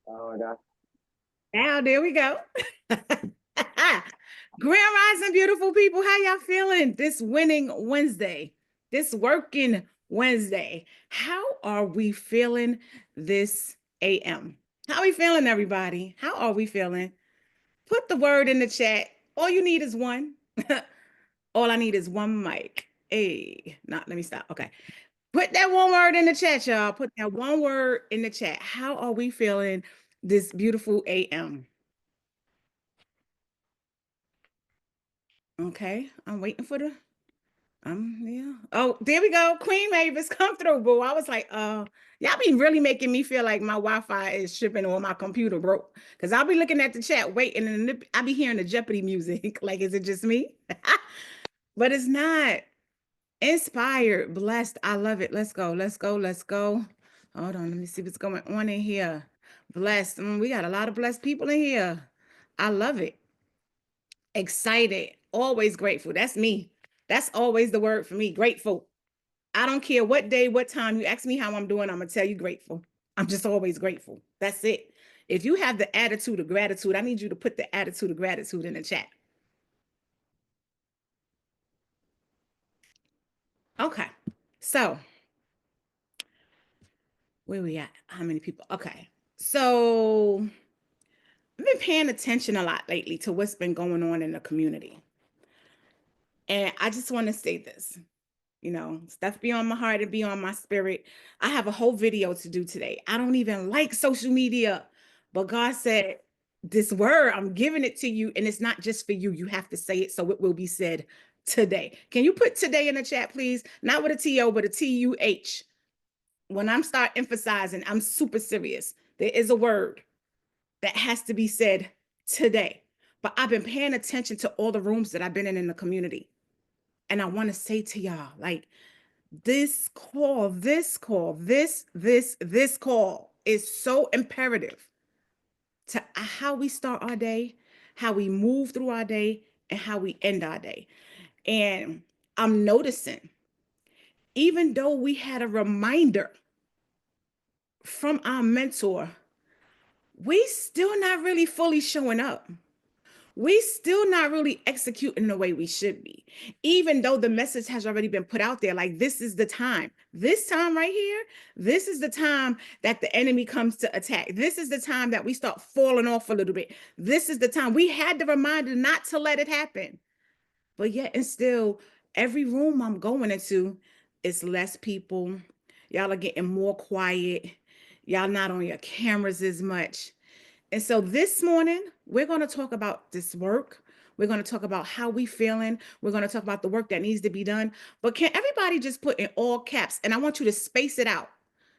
Oh, that's Now, there we go. Grand Rising, beautiful people. How y'all feeling this winning Wednesday, this working Wednesday? How are we feeling this AM? How are we feeling, everybody? How are we feeling? Put the word in the chat. All you need is one. All I need is one mic. Hey, not let me stop. Okay. Put that one word in the chat, y'all. Put that one word in the chat. How are we feeling this beautiful AM? Okay, I'm waiting for the yeah. Oh, there we go. Queen Mavis, come through, boo. I was like, y'all be really making me feel like my Wi-Fi is tripping or my computer broke. Cause I'll be looking at the chat, waiting, and I'll be hearing the Jeopardy music. Like, is it just me? But it's not. Inspired, blessed. I love it. Let's go. Let's go. Let's go. Hold on. Let me see what's going on in here. Blessed. We got a lot of blessed people in here. I love it. Excited, always grateful. That's me. That's always the word for me. Grateful. I don't care what day, what time you ask me how I'm doing, I'm gonna tell you grateful. I'm just always grateful. That's it. If you have the attitude of gratitude, I need you to put the attitude of gratitude in the chat. Okay. So, where we at? How many people? Okay. So, I've been paying attention a lot lately to what's been going on in the community. And I just want to say this. Stuff be on my heart and be on my spirit. I have a whole video to do today. I don't even like social media, but God said, this word, I'm giving it to you, and it's not just for you. You have to say it so it will be said today. Can you put today in the chat, please? Not with a T-O, but a T-U-H. When I'm start emphasizing, I'm super serious. There is a word that has to be said today. But I've been paying attention to all the rooms that I've been in the community. And I want to say to y'all, like, this call is so imperative to how we start our day, how we move through our day, and how we end our day. And I'm noticing, even though we had a reminder from our mentor, we still not really fully showing up. We still not really executing the way we should be, even though the message has already been put out there. Like, this is the time, this time right here, this is the time that the enemy comes to attack. This is the time that we start falling off a little bit. This is the time we had the reminder not to let it happen. But yet and still, every room I'm going into, it's less people. Y'all are getting more quiet. Y'all not on your cameras as much. And so this morning, we're going to talk about this work. We're going to talk about how we feeling. We're going to talk about the work that needs to be done. But can everybody just put in all caps? And I want you to space it out.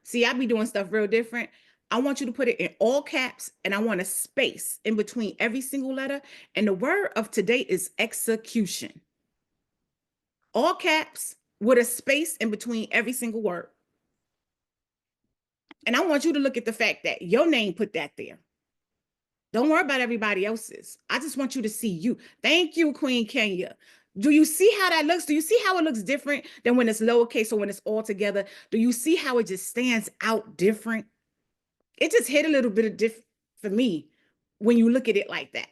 See, I be doing stuff real different. I want you to put it in all caps, and I want a space in between every single letter. And the word of today is execution. All caps with a space in between every single word. And I want you to look at the fact that your name put that there. Don't worry about everybody else's. I just want you to see you. Thank you, Queen Kenya. Do you see how that looks? Do you see how it looks different than when it's lowercase or when it's all together? Do you see how it just stands out different? It just hit a little bit of different for me when you look at it like that.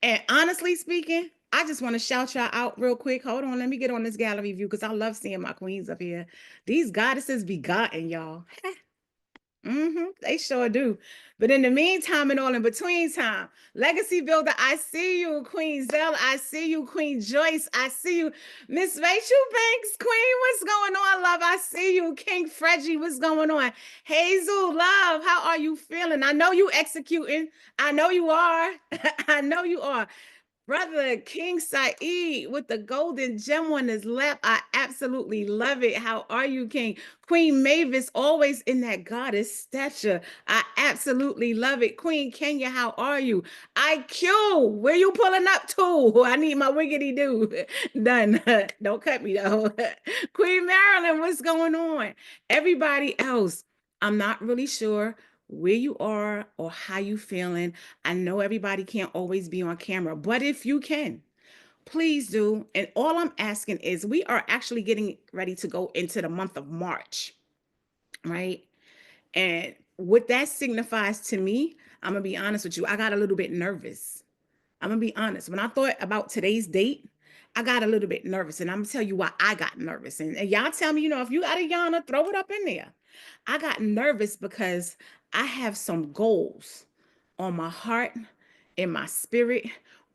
And honestly speaking, I just want to shout y'all out real quick. Hold on, let me get on this gallery view because I love seeing my queens up here. These goddesses be gotten, y'all. They sure do. But in the meantime and all in between time, Legacy Builder, I see you. Queen Zell, I see you. Queen Joyce, I see you. Miss Rachel Banks, Queen, what's going on, love? I see you. King Fredgy, what's going on? Hazel, love, how are you feeling? I know you executing. I know you are. I know you are. Brother King Saeed with the golden gem on his lap. I absolutely love it. How are you, King? Queen Mavis, always in that goddess stature. I absolutely love it. Queen Kenya, how are you? IQ, where you pulling up to? I need my wiggity do. Done. Don't cut me though. Queen Marilyn, what's going on? Everybody else, I'm not really sure where you are or how you feeling. I know everybody can't always be on camera, but if you can, please do. And all I'm asking is we are actually getting ready to go into the month of March, right? And what that signifies to me, I'm gonna be honest with you, I got a little bit nervous. I'm gonna be honest. When I thought about today's date, I got a little bit nervous, and I'm gonna tell you why I got nervous. And y'all tell me, if you got a Yana, throw it up in there. I got nervous because I have some goals on my heart, in my spirit,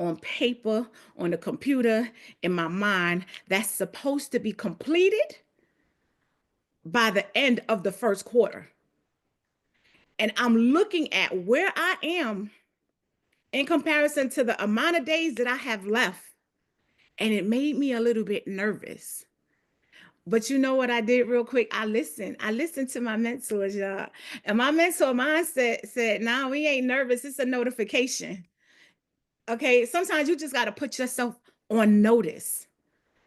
on paper, on the computer, in my mind that's supposed to be completed by the end of the first quarter. And I'm looking at where I am in comparison to the amount of days that I have left. And it made me a little bit nervous. But you know what I did real quick? I listened. I listened to my mentors, y'all. And my mentor mindset said, "No, we ain't nervous. It's a notification." Okay. Sometimes you just got to put yourself on notice.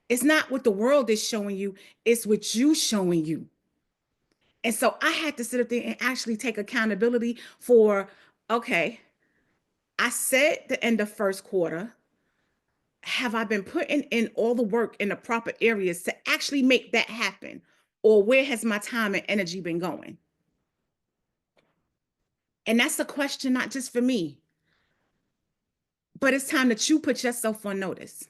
It's not what the world is showing you, it's what you showing you. And so I had to sit up there and actually take accountability for, okay, I said the end of first quarter. Have I been putting in all the work in the proper areas to actually make that happen? Or where has my time and energy been going? And that's a question not just for me, but it's time that you put yourself on notice.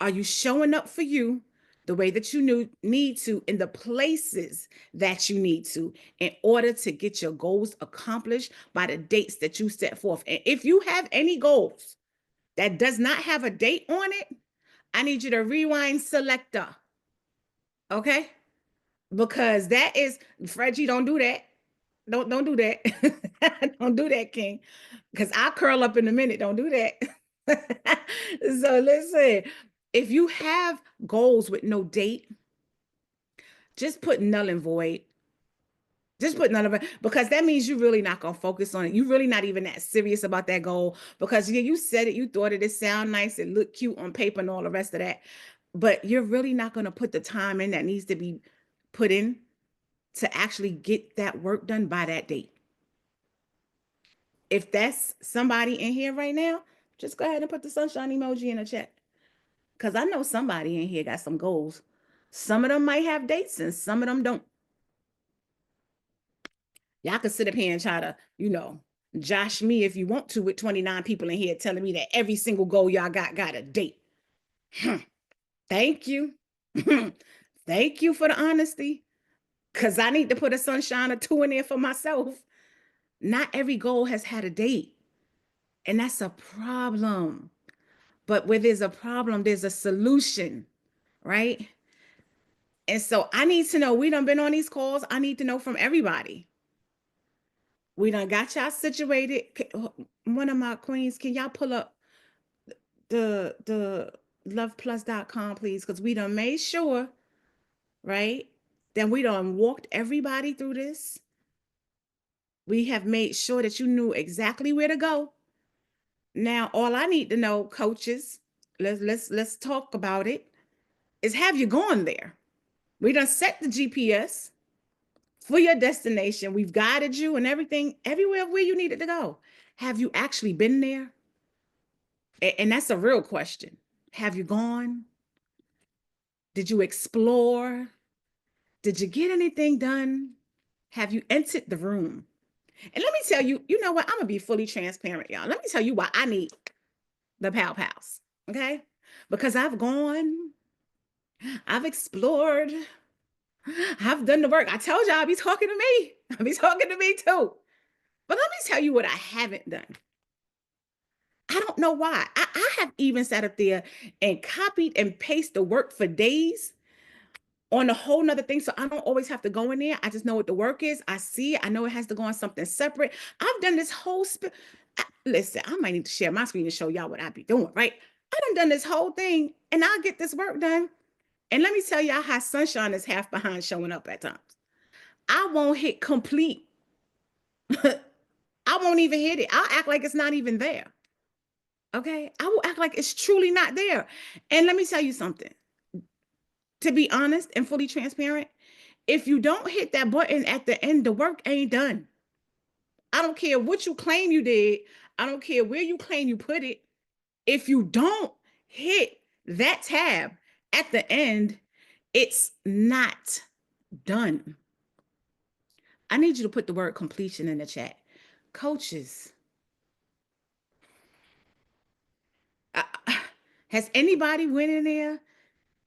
Are you showing up for you the way that you need to in the places that you need to in order to get your goals accomplished by the dates that you set forth? And if you have any goals that does not have a date on it, I need you to rewind selector. Okay? Because that is Fredgie, don't do that. Don't do that. Don't do that, King. Because I'll curl up in a minute. Don't do that. So listen, if you have goals with no date, just put null and void. Just put none of it, because that means you're really not gonna focus on it. You're really not even that serious about that goal, because yeah, you said it, you thought it sound nice, it looked cute on paper and all the rest of that, but you're really not gonna put the time in that needs to be put in to actually get that work done by that date. If that's somebody in here right now, just go ahead and put the sunshine emoji in the chat, because I know somebody in here got some goals. Some of them might have dates and some of them don't. Y'all can sit up here and try to, josh me if you want to with 29 people in here telling me that every single goal y'all got a date. Thank you. Thank you for the honesty, because I need to put a sunshine or two in there for myself. Not every goal has had a date, and that's a problem. But where there's a problem, there's a solution, right? And so I need to know, we done been on these calls. I need to know from everybody. We done got y'all situated. One of my queens, can y'all pull up the loveplus.com, please? Because we done made sure, right, that we done walked everybody through this. We have made sure that you knew exactly where to go. Now, all I need to know, coaches, let's talk about it, is have you gone there? We done set the GPS for your destination. We've guided you and everything, everywhere where you needed to go. Have you actually been there? And that's a real question. Have you gone? Did you explore? Did you get anything done? Have you entered the room? And let me tell you, you know what? I'm going to be fully transparent, y'all. Let me tell you why I need the Pow Pows, okay? Because I've gone, I've explored, I've done the work. I told y'all I'll be talking to me. I'll be talking to me too. But let me tell you what I haven't done. I don't know why. I have even sat up there and copied and pasted the work for days on a whole nother thing. So I don't always have to go in there. I just know what the work is. I see it. I know it has to go on something separate. I've done this whole listen, I might need to share my screen to show y'all what I be doing, right? I done this whole thing and I'll get this work done. And let me tell y'all how sunshine is half behind showing up at times. I won't hit complete. I won't even hit it. I'll act like it's not even there. Okay. I will act like it's truly not there. And let me tell you something. To be honest and fully transparent, if you don't hit that button at the end, the work ain't done. I don't care what you claim you did. I don't care where you claim you put it. If you don't hit that tab at the end, it's not done. I need you to put the word completion in the chat. Coaches, uh, has anybody went in there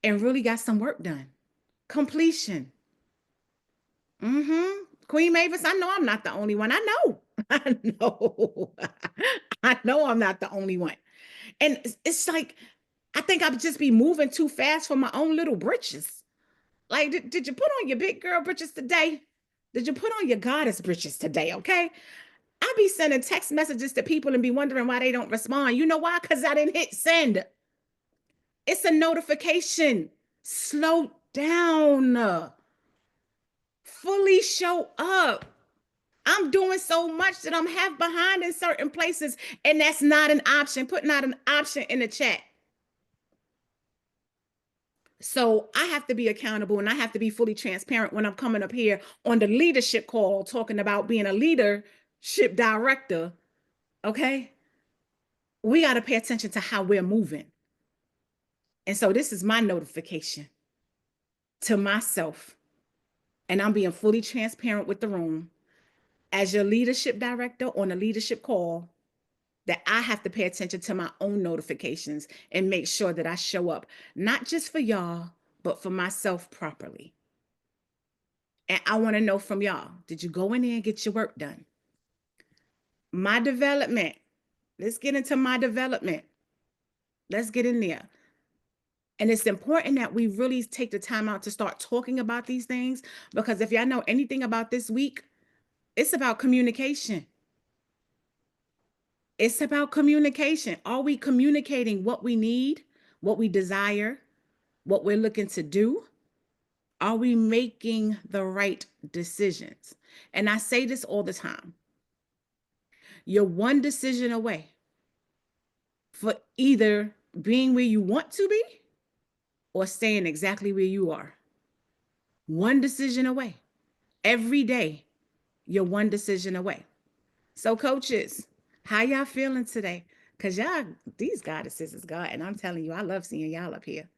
and really got some work done? Completion. Mm-hmm. Queen Mavis, I know I'm not the only one. I know. I know. I know I'm not the only one. And it's like, I think I'd just be moving too fast for my own little britches. Like, did you put on your big girl britches today? Did you put on your goddess britches today? Okay. I be sending text messages to people and be wondering why they don't respond. You know why? Because I didn't hit send. It's a notification. Slow down. Fully show up. I'm doing so much that I'm half behind in certain places, and that's not an option. Put not an option in the chat. So I have to be accountable and I have to be fully transparent when I'm coming up here on the leadership call talking about being a leadership director. Okay. We got to pay attention to how we're moving. And so this is my notification to myself. And I'm being fully transparent with the room as your leadership director on a leadership call, that I have to pay attention to my own notifications and make sure that I show up, not just for y'all, but for myself properly. And I want to know from y'all, did you go in there and get your work done? My development. Let's get into my development. Let's get in there. And it's important that we really take the time out to start talking about these things, because if y'all know anything about this week, it's about communication. It's about communication. Are we communicating what we need, what we desire, what we're looking to do? Are we making the right decisions? And I say this all the time. You're one decision away for either being where you want to be or staying exactly where you are. One decision away. Every day, you're one decision away. So, coaches, how y'all feeling today? Because y'all, these goddesses is God. And I'm telling you, I love seeing y'all up here.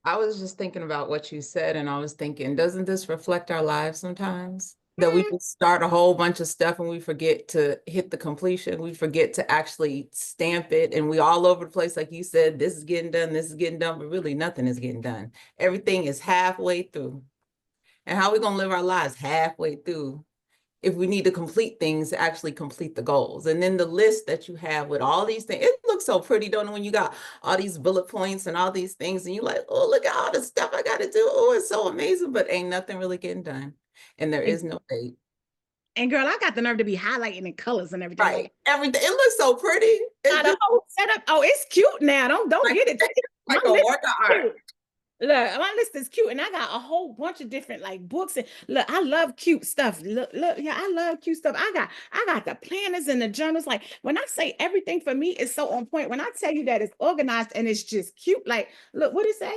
I was just thinking about what you said, and I was thinking, doesn't this reflect our lives sometimes? That we just start a whole bunch of stuff and we forget to hit the completion. We forget to actually stamp it. And we all over the place, like you said, this is getting done, this is getting done, but really nothing is getting done. Everything is halfway through. And how are we going to live our lives halfway through if we need to complete things to actually complete the goals? And then the list that you have with all these things, it looks so pretty, don't it, when you got all these bullet points and all these things and you're like, oh, look at all the stuff I got to do. Oh, it's so amazing, but ain't nothing really getting done. And there is no date. And girl, I got the nerve to be highlighting in colors and everything. Right. Everything. It looks so pretty. Got a whole setup. Oh, it's cute now. Don't like, get it. like a work of art. Look, my list is cute, and I got a whole bunch of different like books. And look, I love cute stuff. Look, yeah, I love cute stuff. I got the planners and the journals. Like when I say everything for me is so on point. When I tell you that it's organized and it's just cute, like look, what it say?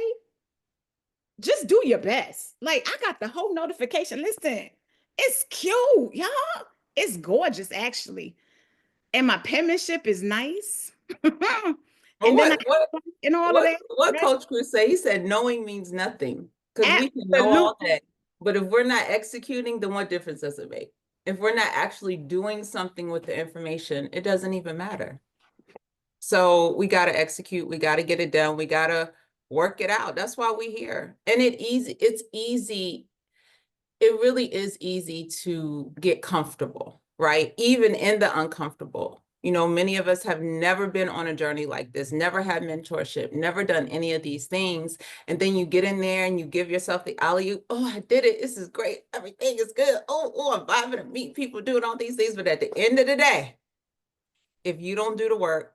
Just do your best. Like I got the whole notification. Listen, it's cute, y'all. It's gorgeous, actually, and my penmanship is nice. And then and all of that. What Coach Cruz say? He said knowing means nothing, because we can know all that, but if we're not executing, then what difference does it make? If we're not actually doing something with the information, it doesn't even matter. So we got to execute. We got to get it done. We got to work it out. That's why we're here. And it's easy. It really is easy to get comfortable, right? Even in the uncomfortable. You know, many of us have never been on a journey like this, never had mentorship, never done any of these things. And then you get in there and you give yourself the alley-oop. Oh, I did it. This is great. Everything is good. Oh, I'm vibing to meet people doing all these things. But at the end of the day, if you don't do the work,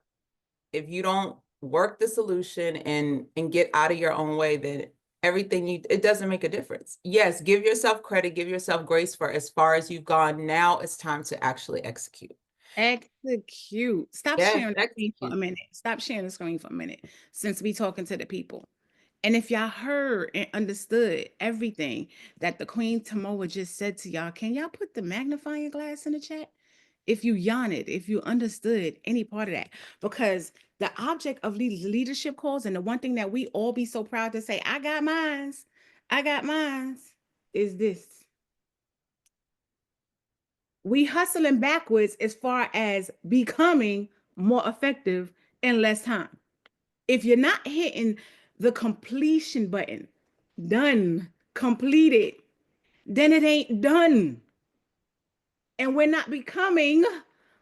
if you don't work the solution and get out of your own way, then everything it doesn't make a difference. Yes, give yourself credit, give yourself grace for as far as you've gone. Now it's time to actually execute. Execute. Stop sharing the screen for a minute. Stop sharing the screen for a minute since we talking to the people. And if y'all heard and understood everything that the Queen Tamoa just said to y'all, can y'all put the magnifying glass in the chat? If you yawned, if you understood any part of that, because the object of these leadership calls and the one thing that we all be so proud to say, I got mines, is this. We hustling backwards as far as becoming more effective in less time. If you're not hitting the completion button, done, completed, then it ain't done. And we're not becoming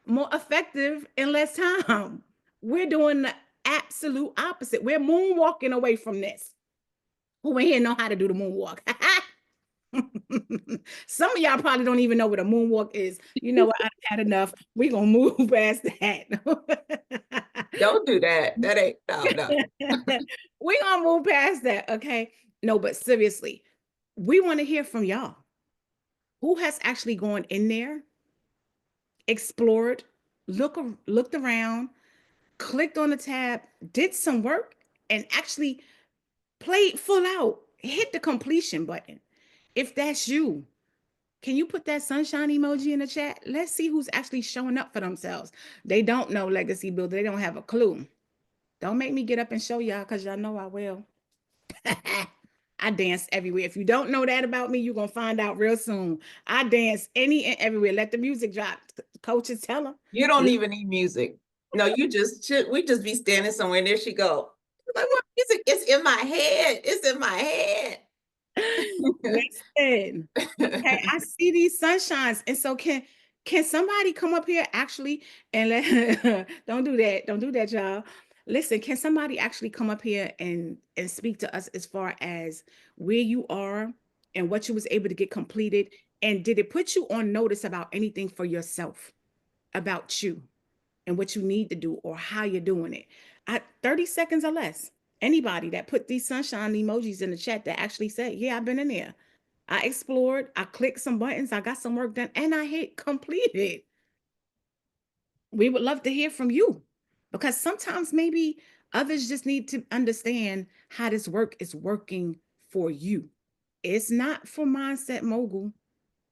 more effective in less time. We're doing the absolute opposite. We're moonwalking away from this. Who in here know how to do the moonwalk? Some of y'all probably don't even know what a moonwalk is. You know what? I've had enough. We're going to move past that. Don't do that. That ain't, no. We're going to move past that, okay? No, but seriously, we want to hear from y'all. Who has actually gone in there, explored, looked around, clicked on the tab, did some work, and actually played full out, hit the completion button? If that's you, can you put that sunshine emoji in the chat? Let's see who's actually showing up for themselves. They don't know Legacy Builder. They don't have a clue. Don't make me get up and show y'all, because y'all know I will. I dance everywhere. If you don't know that about me, you're going to find out real soon. I dance any and everywhere. Let the music drop. Coaches, tell them. You don't even need music. No, we just be standing somewhere and there she go. Like, what music? It's in my head. It's in my head. Listen, okay, I see these sunshines. And so can somebody come up here actually and let don't do that, y'all. Listen, can somebody actually come up here and speak to us as far as where you are and what you was able to get completed? And did it put you on notice about anything for yourself, about you and what you need to do or how you're doing it? 30 seconds or less. Anybody that put these sunshine emojis in the chat that actually said, yeah, I've been in there. I explored, I clicked some buttons, I got some work done, and I hit completed. We would love to hear from you, because sometimes maybe others just need to understand how this work is working for you. It's not for Mindset Mogul.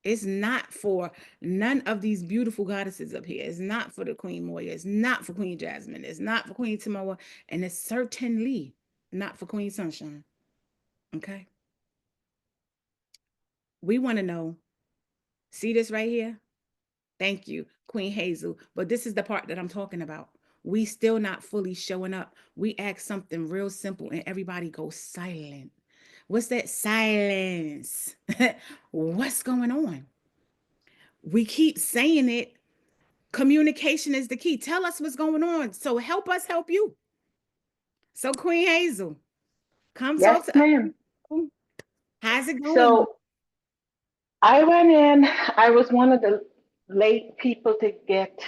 It's not for none of these beautiful goddesses up here. It's not for the Queen Moya. It's not for Queen Jasmine. It's not for Queen Tamoa. And it's certainly not for Queen Sunshine. Okay? We want to know. See this right here? Thank you, Queen Hazel. But this is the part that I'm talking about. We still not fully showing up. We ask something real simple and everybody goes silent. What's that silence? What's going on? We keep saying it. Communication is the key. Tell us what's going on. So help us help you. So Queen Hazel, come yes, talk to ma'am. us. How's it going? So I went in, I was one of the late people to get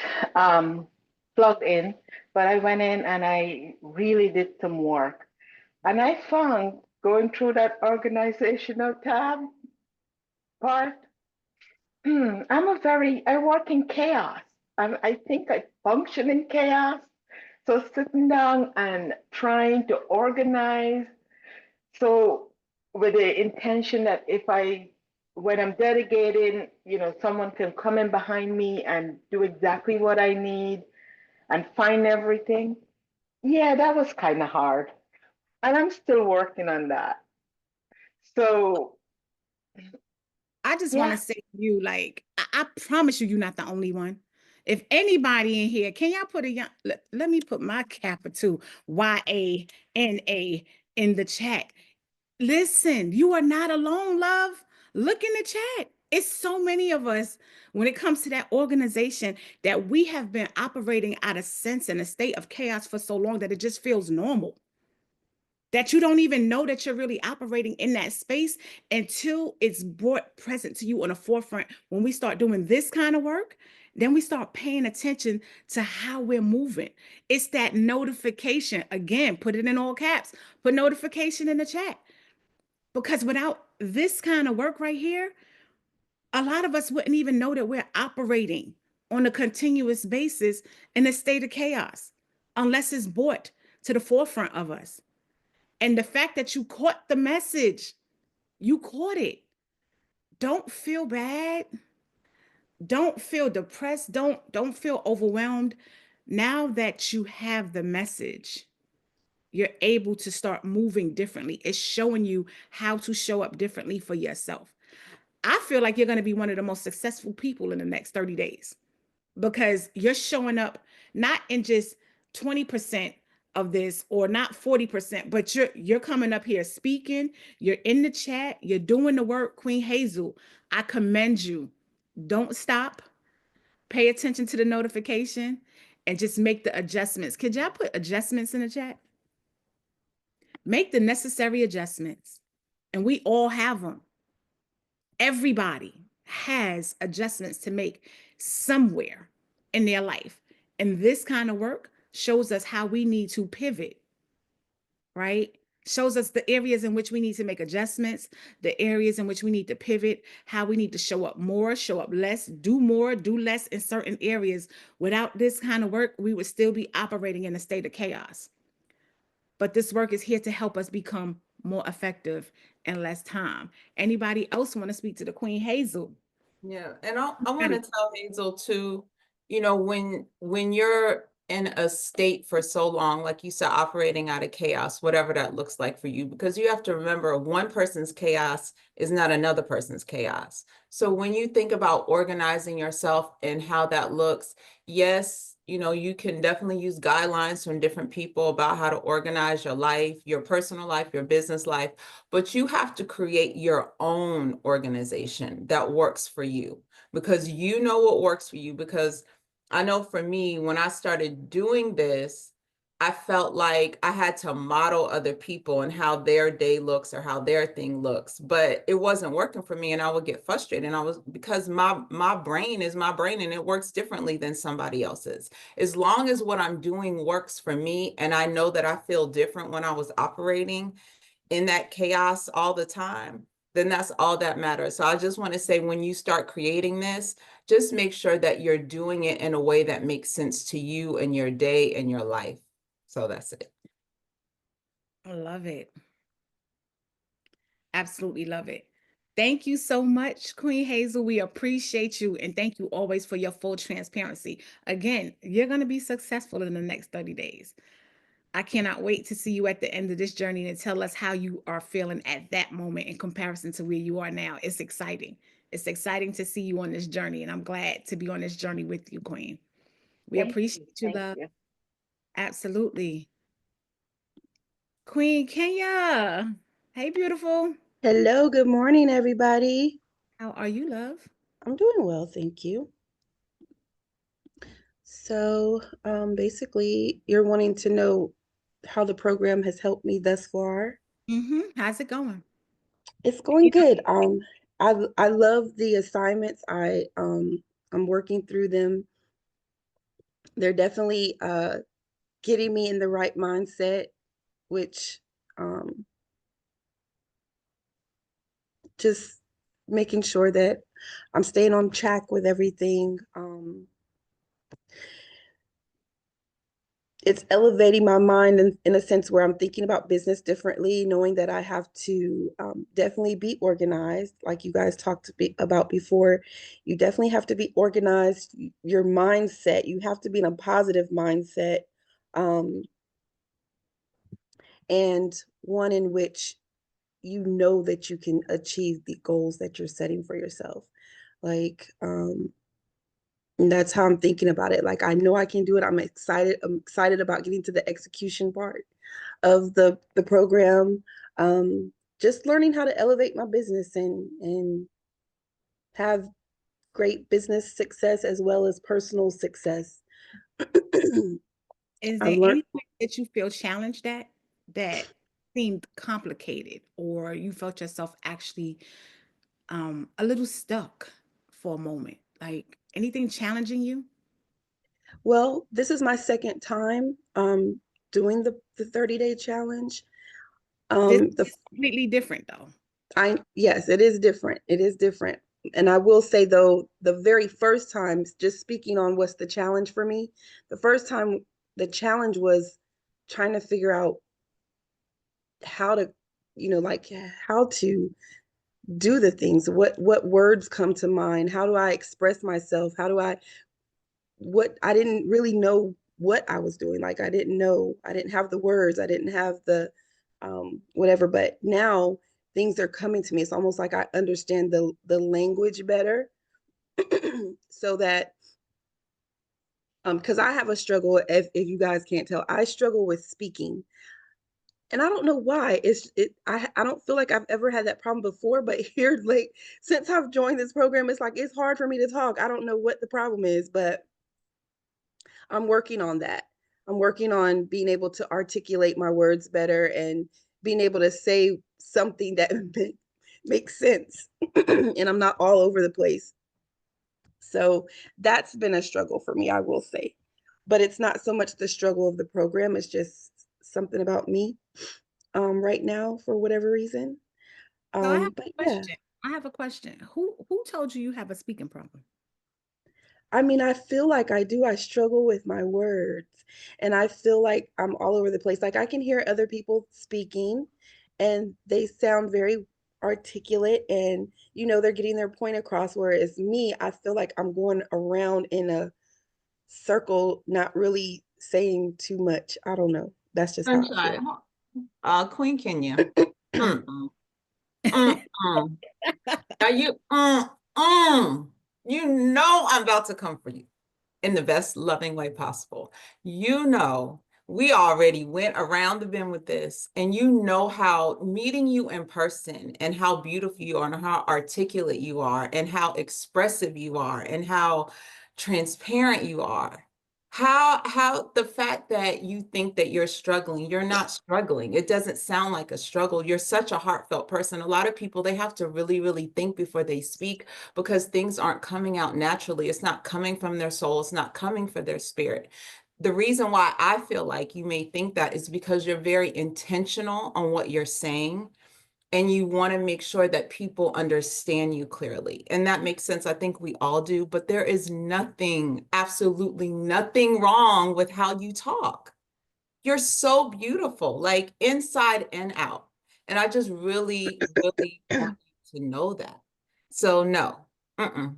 plugged in, but I went in and I really did some work. And I found going through that organizational tab part, I work in chaos. I think I function in chaos. So sitting down and trying to organize. So with the intention that when I'm delegating, someone can come in behind me and do exactly what I need and find everything. Yeah, that was kind of hard. And I'm still working on that. So I just want to say to you, like, I promise you, you're not the only one. If anybody in here, can y'all put let me put my capital YANA in the chat. Listen, you are not alone, love. Look in the chat. It's so many of us when it comes to that organization that we have been operating out of sense in a state of chaos for so long that it just feels normal. That you don't even know that you're really operating in that space until it's brought present to you on the forefront. When we start doing this kind of work, then we start paying attention to how we're moving. It's that notification. Again, put it in all caps. Put notification in the chat. Because without this kind of work right here, a lot of us wouldn't even know that we're operating on a continuous basis in a state of chaos, unless it's brought to the forefront of us. And the fact that you caught the message, you caught it. Don't feel bad. Don't feel depressed. Don't feel overwhelmed. Now that you have the message, you're able to start moving differently. It's showing you how to show up differently for yourself. I feel like you're going to be one of the most successful people in the next 30 days because you're showing up not in just 20% of this or not 40%, but you're coming up here speaking, you're in the chat, you're doing the work. Queen Hazel, I commend you. Don't stop. Pay attention to the notification and just make the adjustments. Could y'all put adjustments in the chat? Make the necessary adjustments. And we all have them. Everybody has adjustments to make somewhere in their life. And this kind of work shows us how we need to pivot, right? Shows us the areas in which we need to make adjustments, the areas in which we need to pivot, how we need to show up more, show up less, do more, do less in certain areas. Without this kind of work, we would still be operating in a state of chaos. But this work is here to help us become more effective in less time. Anybody else want to speak to the Queen Hazel? Yeah, and I want to tell Hazel too, you know, when you're in a state for so long, like you said, operating out of chaos, whatever that looks like for you, because you have to remember one person's chaos is not another person's chaos. So when you think about organizing yourself and how that looks, yes, you know, you can definitely use guidelines from different people about how to organize your life, your personal life, your business life, but you have to create your own organization that works for you because you know what works for you. Because I know for me, when I started doing this, I felt like I had to model other people and how their day looks or how their thing looks, but it wasn't working for me and I would get frustrated. And I was, because my brain is my brain and it works differently than somebody else's. As long as what I'm doing works for me and I know that I feel different when I was operating in that chaos all the time, then that's all that matters. So I just want to say, when you start creating this, just make sure that you're doing it in a way that makes sense to you and your day and your life. So that's it. I love it. Absolutely love it. Thank you so much, Queen Hazel. We appreciate you. And thank you always for your full transparency. Again, you're going to be successful in the next 30 days. I cannot wait to see you at the end of this journey and tell us how you are feeling at that moment in comparison to where you are now. It's exciting. It's exciting to see you on this journey. And I'm glad to be on this journey with you, Queen. We appreciate you, love. Absolutely. Queen Kenya. Hey, beautiful. Hello, good morning, everybody. How are you, love? I'm doing well, thank you. So basically, you're wanting to know how the program has helped me thus far. How's it going? It's going good. I love the assignments. I'm working through them. They're definitely getting me in the right mindset, which just making sure that I'm staying on track with everything. It's elevating my mind in a sense where I'm thinking about business differently, knowing that I have to definitely be organized, like you guys talked about before. You definitely have to be organized. Your mindset, you have to be in a positive mindset, and one in which you know that you can achieve the goals that you're setting for yourself. Like, and that's how I'm thinking about it. Like, I know I can do it. I'm excited. I'm excited about getting to the execution part of the program. Just learning how to elevate my business and have great business success as well as personal success. Is there anything that you feel challenged at that seemed complicated, or you felt yourself actually a little stuck for a moment? Like anything challenging you? Well, this is my second time doing the 30-day challenge. This is completely different though. Yes, it is different. It is different. And I will say though, the very first time, just speaking on what's the challenge for me, the first time the challenge was trying to figure out how to, like how to do the things, what words come to mind, how do I express myself, I didn't really know what I was doing. Like I didn't have the words, I didn't have the whatever, but now things are coming to me. It's almost like I understand the language better. So that because I have a struggle, if you guys can't tell, I struggle with speaking. And I don't know why. I don't feel like I've ever had that problem before, but here, like, since I've joined this program, it's like it's hard for me to talk. I don't know what the problem is, but I'm working on that. I'm working on being able to articulate my words better and being able to say something that makes sense. And I'm not all over the place. So that's been a struggle for me, I will say. But it's not so much the struggle of the program, it's just something about me right now for whatever reason. So I have But a question. I have a question. Who told you you have a speaking problem? I mean, I feel like I do. I struggle with my words and I feel like I'm all over the place. Like I can hear other people speaking and they sound very articulate and, you know, they're getting their point across. Whereas me, I feel like I'm going around in a circle, not really saying too much. I don't know. That's just how I feel. Queen Kenya. Mm-mm. Mm-mm. Are you, you know I'm about to come for you in the best loving way possible. You know, we already went around the bend with this, and you know how meeting you in person and how beautiful you are and how articulate you are and how expressive you are and how transparent you are. How the fact that you think that you're struggling, you're not struggling. It doesn't sound like a struggle. You're such a heartfelt person. A lot of people, they have to really, really think before they speak because things aren't coming out naturally. It's not coming from their soul. It's not coming from their spirit. The reason why I feel like you may think that is because you're very intentional on what you're saying. And you want to make sure that people understand you clearly. And that makes sense. I think we all do, but there is nothing, absolutely nothing wrong with how you talk. You're so beautiful, like inside and out. And I just really, really want you to know that. So no,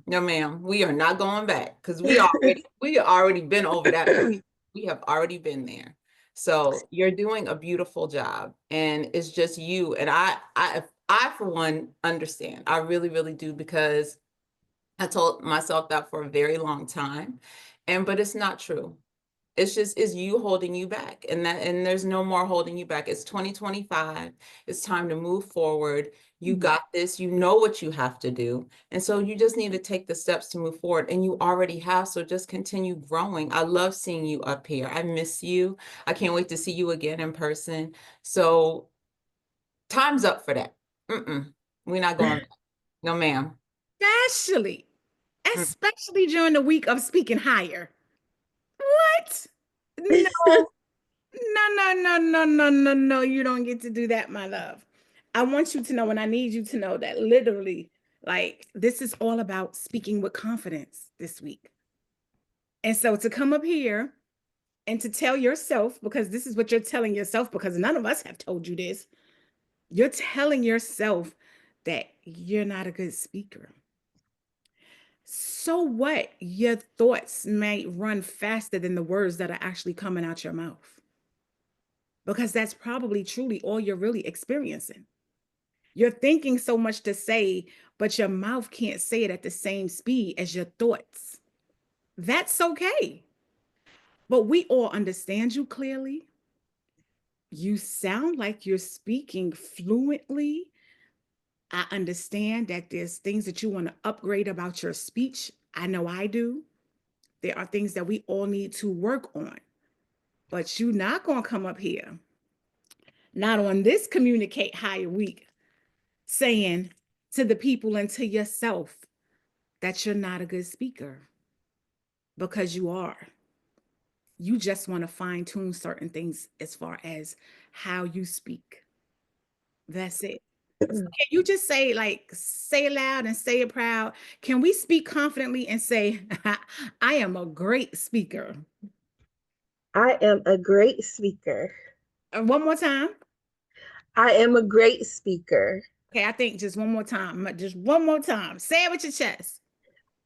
no, ma'am, we are not going back because we already been over that. We have already been there. So you're doing a beautiful job, and it's just you. And I for one understand. I really, really do, because I told myself that for a very long time, but it's not true. It's you holding you back, and there's no more holding you back. It's 2025. It's time to move forward. You got this. You know what you have to do. And so you just need to take the steps to move forward, and you already have. So just continue growing. I love seeing you up here. I miss you. I can't wait to see you again in person. So time's up for that. We're not going back. No, ma'am. Especially during the week of speaking higher. What? No, no, you don't get to do that, my love. I want you to know, and I need you to know that literally, like, this is all about speaking with confidence this week. And so to come up here and to tell yourself, because this is what you're telling yourself, because none of us have told you this, you're telling yourself that you're not a good speaker. So what? Your thoughts may run faster than the words that are actually coming out your mouth, because that's probably truly all you're really experiencing. You're thinking so much to say, but your mouth can't say it at the same speed as your thoughts. That's okay. But we all understand you clearly. You sound like you're speaking fluently. I understand that there's things that you want to upgrade about your speech. I know I do. There are things that we all need to work on. But you're not going to come up here, not on this Communicate Higher week, saying to the people and to yourself that you're not a good speaker, because you are. You just want to fine tune certain things as far as how you speak. That's it. So can you just say, like, say it loud and say it proud? Can we speak confidently and say, I am a great speaker? I am a great speaker. One more time. I am a great speaker. Okay, I think just one more time. Just one more time. Say it with your chest.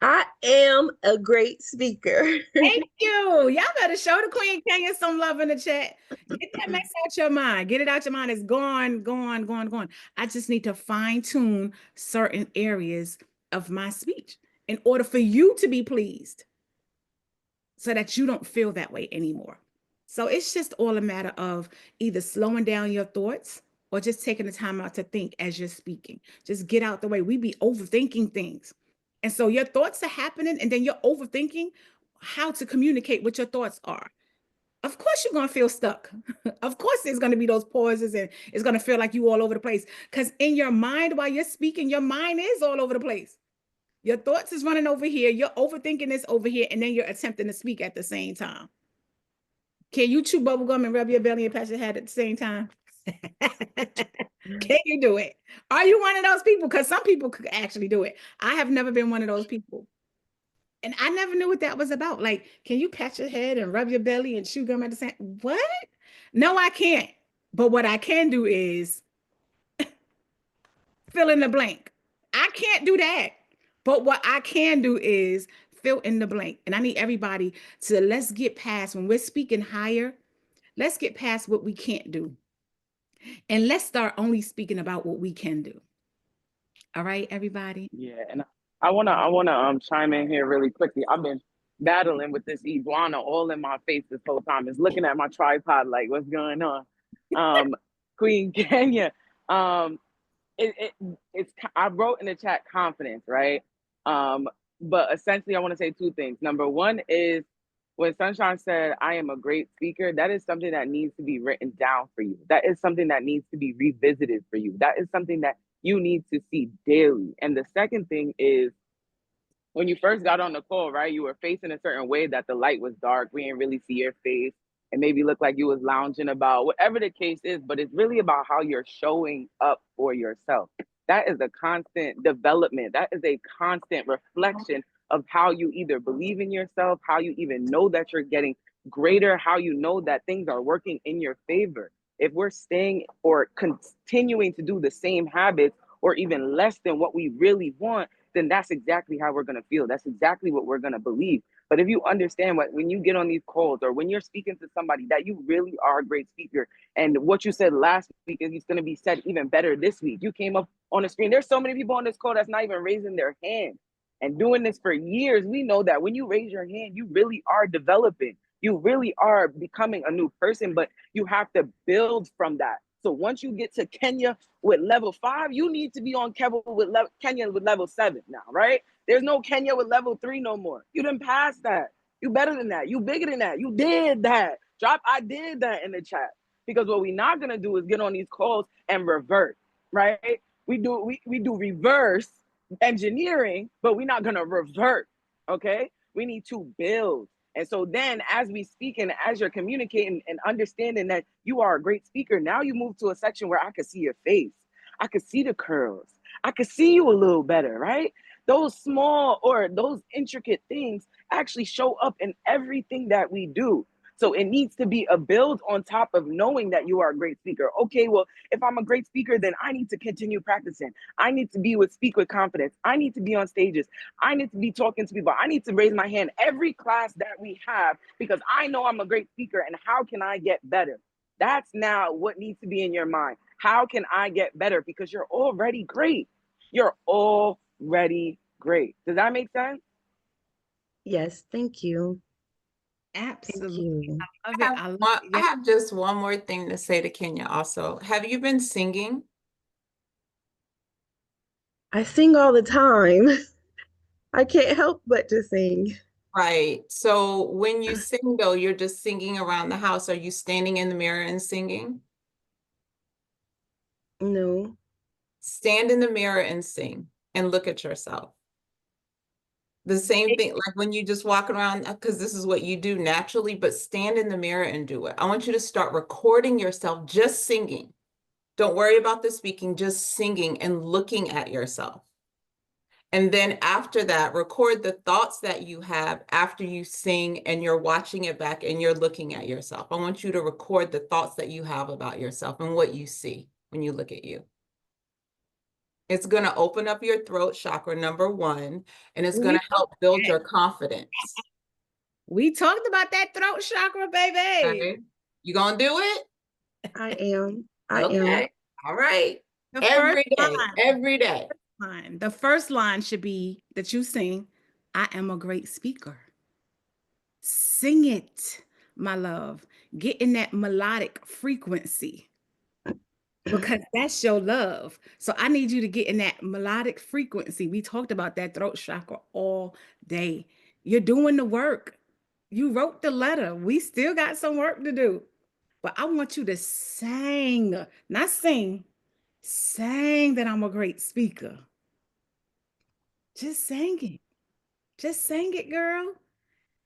I am a great speaker. Thank you. Y'all better show the Queen Kenya some love in the chat. Get that mess out your mind. Get it out your mind. It's gone, gone, gone, gone. I just need to fine tune certain areas of my speech in order for you to be pleased so that you don't feel that way anymore. So it's just all a matter of either slowing down your thoughts or just taking the time out to think as you're speaking. Just get out the way. We be overthinking things. And so your thoughts are happening and then you're overthinking how to communicate what your thoughts are. Of course you're going to feel stuck. Of course there's going to be those pauses and it's going to feel like you all over the place. Because in your mind while you're speaking, your mind is all over the place. Your thoughts is running over here. You're overthinking this over here. And then you're attempting to speak at the same time. Can you chew bubble gum and rub your belly and pat your head at the same time? Can you do it? Are you one of those people? Because some people could actually do it. I have never been one of those people. And I never knew what that was about. Like, can you pat your head and rub your belly and chew gum at the same? What? No, I can't. But what I can do is fill in the blank. I can't do that. But what I can do is fill in the blank. And I need everybody to let's get past when we're speaking higher. Let's get past what we can't do. And let's start only speaking about what we can do. All right, everybody? Yeah, and I wanna chime in here really quickly. I've been battling with this iguana all in my face this whole time. It's looking at my tripod like, what's going on? Queen Kenya, it's I wrote in the chat confidence, right? But essentially I want to say two things. Number one is when Sunshine said, I am a great speaker, that is something that needs to be written down for you. That is something that needs to be revisited for you. That is something that you need to see daily. And the second thing is when you first got on the call, right, you were facing a certain way that the light was dark. We didn't really see your face. It maybe looked like you was lounging about, whatever the case is, but it's really about how you're showing up for yourself. That is a constant development. That is a constant reflection of how you either believe in yourself, how you even know that you're getting greater, how you know that things are working in your favor. If we're staying or continuing to do the same habits or even less than what we really want, then that's exactly how we're going to feel. That's exactly what we're going to believe. But if you understand what, when you get on these calls or when you're speaking to somebody that you really are a great speaker, and what you said last week is going to be said even better this week. You came up on the screen. There's so many people on this call that's not even raising their hand. And doing this for years, we know that when you raise your hand, you really are developing. You really are becoming a new person, but you have to build from that. So once you get to Kenya with level 5, you need to be on Kenya with level 7 now, right? There's no Kenya with level 3 no more. You didn't pass that. You better than that. You bigger than that. You did that. Drop I did that in the chat. Because what we're not gonna do is get on these calls and revert, right? We do reverse engineering, but we're not gonna revert, okay? We need to build. And so then as we speak and as you're communicating and understanding that you are a great speaker, now you move to a section where I could see your face. I could see the curls. I could see you a little better, right? Those small or those intricate things actually show up in everything that we do. So it needs to be a build on top of knowing that you are a great speaker. Okay, well, if I'm a great speaker, then I need to continue practicing. I need to speak with confidence. I need to be on stages. I need to be talking to people. I need to raise my hand every class that we have because I know I'm a great speaker and how can I get better? That's now what needs to be in your mind. How can I get better? Because you're already great. You're already great. Does that make sense? Yes, thank you. Absolutely. Thank you. I have just one more thing to say to Kenya also. Have you been singing? I sing all the time. I can't help but to sing. Right. So when you sing though, you're just singing around the house. Are you standing in the mirror and singing? No. Stand in the mirror and sing and look at yourself. The same thing, like when you just walk around, because this is what you do naturally, but stand in the mirror and do it. I want you to start recording yourself just singing. Don't worry about the speaking, just singing and looking at yourself. And then after that, record the thoughts that you have after you sing and you're watching it back and you're looking at yourself. I want you to record the thoughts that you have about yourself and what you see when you look at you. It's going to open up your throat chakra, number one, and it's We going to help build talked- your confidence. We talked about that throat chakra, baby. Okay. You gonna do it? I am. I Okay. am. All right. The Every first day. line. Every day. The first line should be that you sing, I am a great speaker. Sing it, my love. Get in that melodic frequency because that's your love. So I need you to get in that melodic frequency. We talked about that throat chakra all day. You're doing the work. You wrote the letter. We still got some work to do. But I want you to sing, not sing, sing that I'm a great speaker. Just sing it. Just sing it, girl.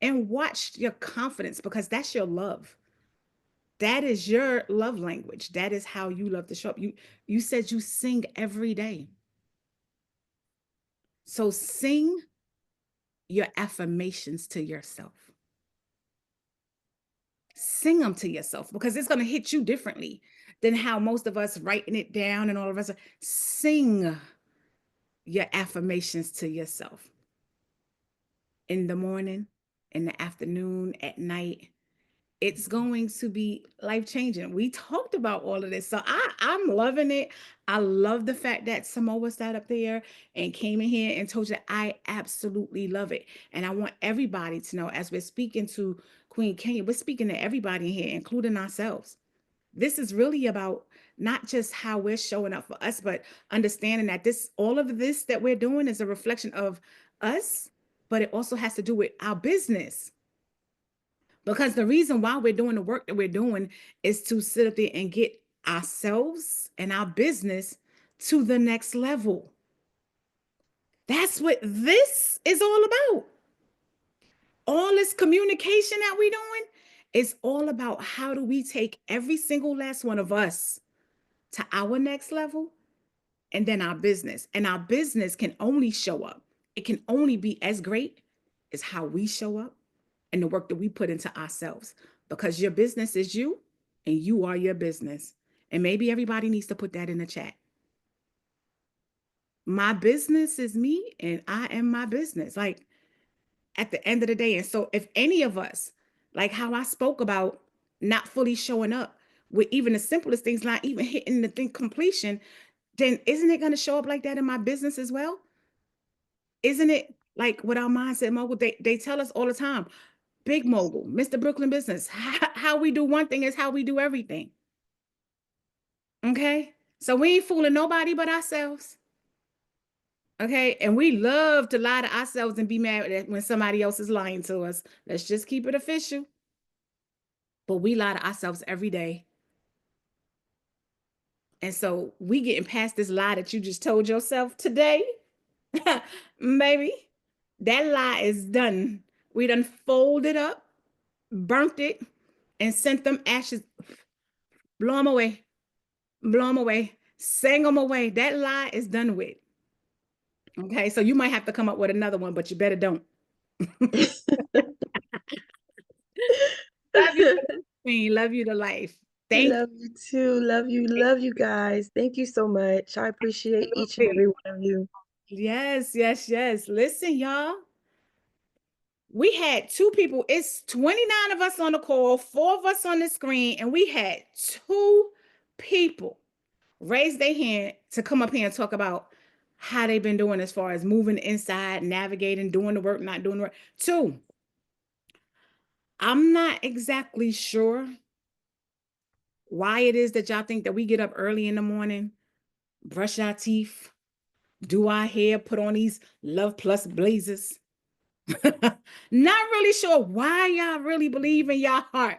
And watch your confidence because that's your love. That is your love language. That is how you love to show up. You said you sing every day. So sing your affirmations to yourself. Sing them to yourself because it's going to hit you differently than how most of us writing it down and all of us. Sing your affirmations to yourself in the morning, in the afternoon, at night. It's going to be life-changing. We talked about all of this. So I'm loving it. I love the fact that Samoa sat up there and came in here and told you I absolutely love it. And I want everybody to know as we're speaking to Queen Kenya, we're speaking to everybody in here, including ourselves. This is really about not just how we're showing up for us, but understanding that all of this that we're doing is a reflection of us, but it also has to do with our business. Because the reason why we're doing the work that we're doing is to sit up there and get ourselves and our business to the next level. That's what this is all about. All this communication that we're doing is all about how do we take every single last one of us to our next level and then our business. And our business can only show up. It can only be as great as how we show up and the work that we put into ourselves, because your business is you and you are your business. And maybe everybody needs to put that in the chat. My business is me and I am my business. Like at the end of the day. And so if any of us, like how I spoke about not fully showing up with even the simplest things, not even hitting the thing completion, then isn't it going to show up like that in my business as well? Isn't it like what our mindset mogul, they tell us all the time, Big Mogul, Mr. Brooklyn Business, how we do one thing is how we do everything. Okay? So we ain't fooling nobody but ourselves. Okay? And we love to lie to ourselves and be mad when somebody else is lying to us. Let's just keep it official. But we lie to ourselves every day. And so we getting past this lie that you just told yourself today. Baby, that lie is done. We done folded up, burnt it, and sent them ashes. Blow them away. Blow them away. Sang them away. That lie is done with. Okay, so you might have to come up with another one, but you better don't. Love you, Queen. Love you to life. Love you too. Love you. Love you guys. Thank you so much. I appreciate each and every one of you. Yes, yes, yes. Listen, y'all. We had 2 people. It's 29 of us on the call, 4 of us on the screen, and we had 2 people raise their hand to come up here and talk about how they've been doing as far as moving inside, navigating, doing the work, not doing the work. 2. I'm not exactly sure why it is that y'all think that we get up early in the morning, brush our teeth, do our hair, put on these Love Plus blazers. Not really sure why y'all really believe in y'all heart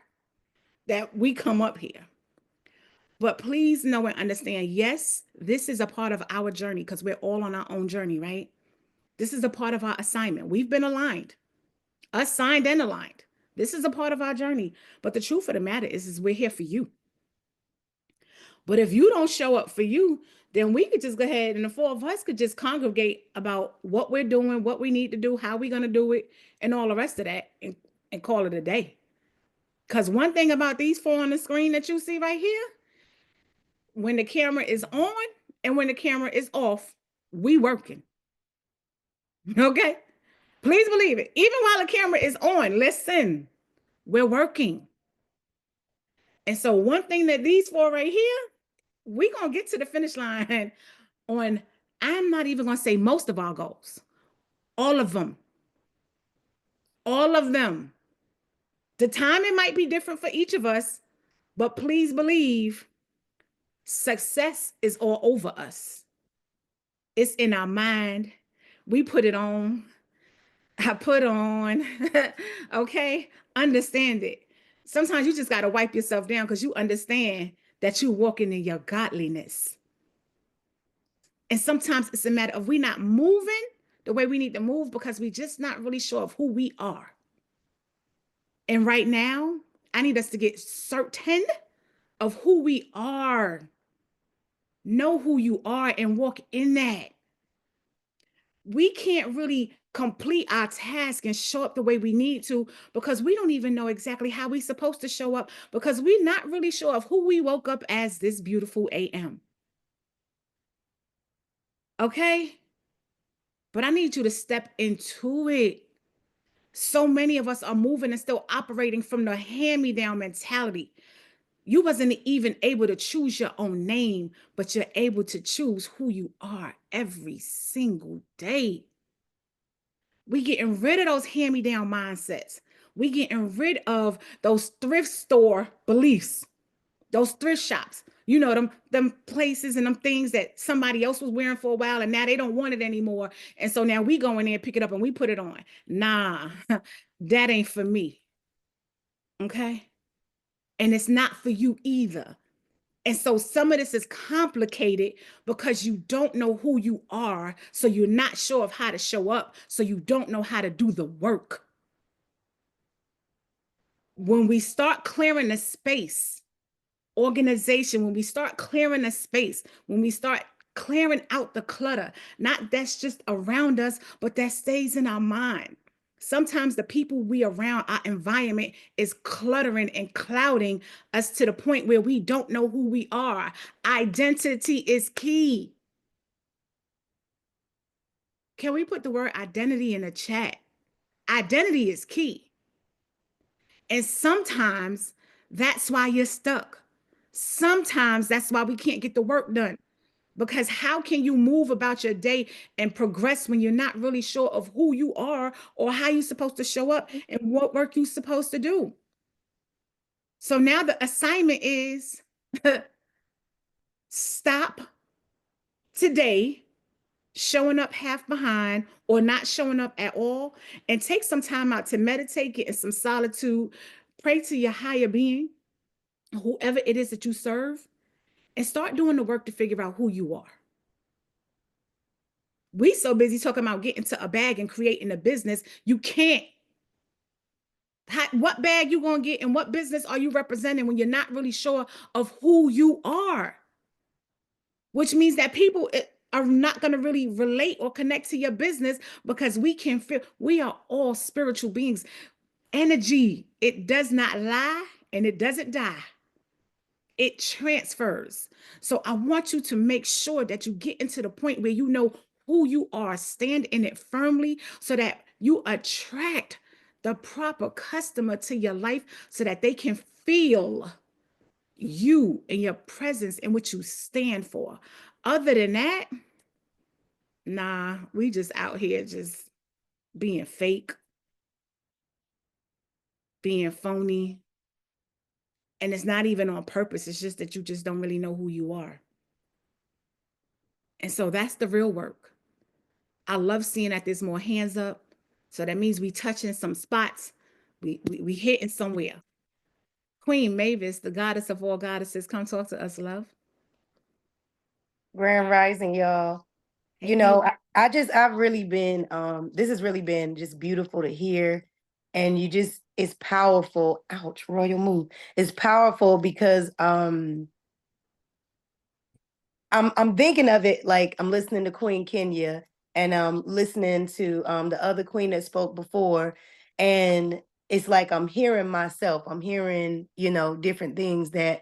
that we come up here. But please know and understand, yes, this is a part of our journey because we're all on our own journey, right? This is a part of our assignment. We've been aligned, assigned and aligned. This is a part of our journey. But the truth of the matter is we're here for you. But if you don't show up for you, then we could just go ahead and the 4 of us could just congregate about what we're doing, what we need to do, how we're going to do it, and all the rest of that and call it a day. Because one thing about these 4 on the screen that you see right here, when the camera is on and when the camera is off, We working. Okay? Please believe it. Even while the camera is on, listen, we're working. And so one thing that these four right here, we're going to get to the finish line on, I'm not even going to say most of our goals. All of them. All of them. The timing might be different for each of us, but please believe success is all over us. It's in our mind. We put it on. I put on. Okay? Understand it. Sometimes you just got to wipe yourself down because you understand that you're walking in your godliness. And sometimes it's a matter of we not moving the way we need to move because we just not really sure of who we are. And right now, I need us to get certain of who we are. Know who you are and walk in that. We can't really complete our task and show up the way we need to because we don't even know exactly how we're supposed to show up because we're not really sure of who we woke up as this beautiful AM. Okay? But I need you to step into it. So many of us are moving and still operating from the hand-me-down mentality. You wasn't even able to choose your own name, but you're able to choose who you are every single day. We getting rid of those hand-me-down mindsets. We getting rid of those thrift store beliefs, those thrift shops. You know, them places and them things that somebody else was wearing for a while and now they don't want it anymore. And so now we go in there and pick it up and we put it on. Nah, that ain't for me. Okay? And it's not for you either. And so some of this is complicated because you don't know who you are. So you're not sure of how to show up. So you don't know how to do the work. When we start clearing the space, organization, when we start clearing the space, when we start clearing out the clutter, not that's just around us, but that stays in our mind. Sometimes the people we around, our environment is cluttering and clouding us to the point where we don't know who we are. Identity is key. Can we put the word identity in the chat? Identity is key. And sometimes that's why you're stuck. Sometimes that's why we can't get the work done. Because how can you move about your day and progress when you're not really sure of who you are or how you're supposed to show up and what work you're supposed to do? So now the assignment is stop today showing up half behind or not showing up at all and take some time out to meditate, get in some solitude, pray to your higher being, whoever it is that you serve, and start doing the work to figure out who you are. We so busy talking about getting to a bag and creating a business, you can't. What bag you gonna get and what business are you representing when you're not really sure of who you are? Which means that people are not gonna really relate or connect to your business because we can feel we are all spiritual beings. Energy, it does not lie and it doesn't die. It transfers. So I want you to make sure that you get into the point where you know who you are, stand in it firmly so that you attract the proper customer to your life so that they can feel you and your presence and what you stand for. Other than that, nah, we just out here just being fake, being phony. And it's not even on purpose. It's just that you just don't really know who you are. And so that's the real work. I love seeing that there's more hands up. So that means we touching some spots. We hitting somewhere. Queen Mavis, the goddess of all goddesses, come talk to us, love. Grand Rising, y'all. Hey, You know, I've really been, this has really been just beautiful to hear. And it's powerful. Ouch, royal move. It's powerful because I'm thinking of it like I'm listening to Queen Kenya and I'm listening to the other queen that spoke before. And it's like I'm hearing myself. I'm hearing, different things that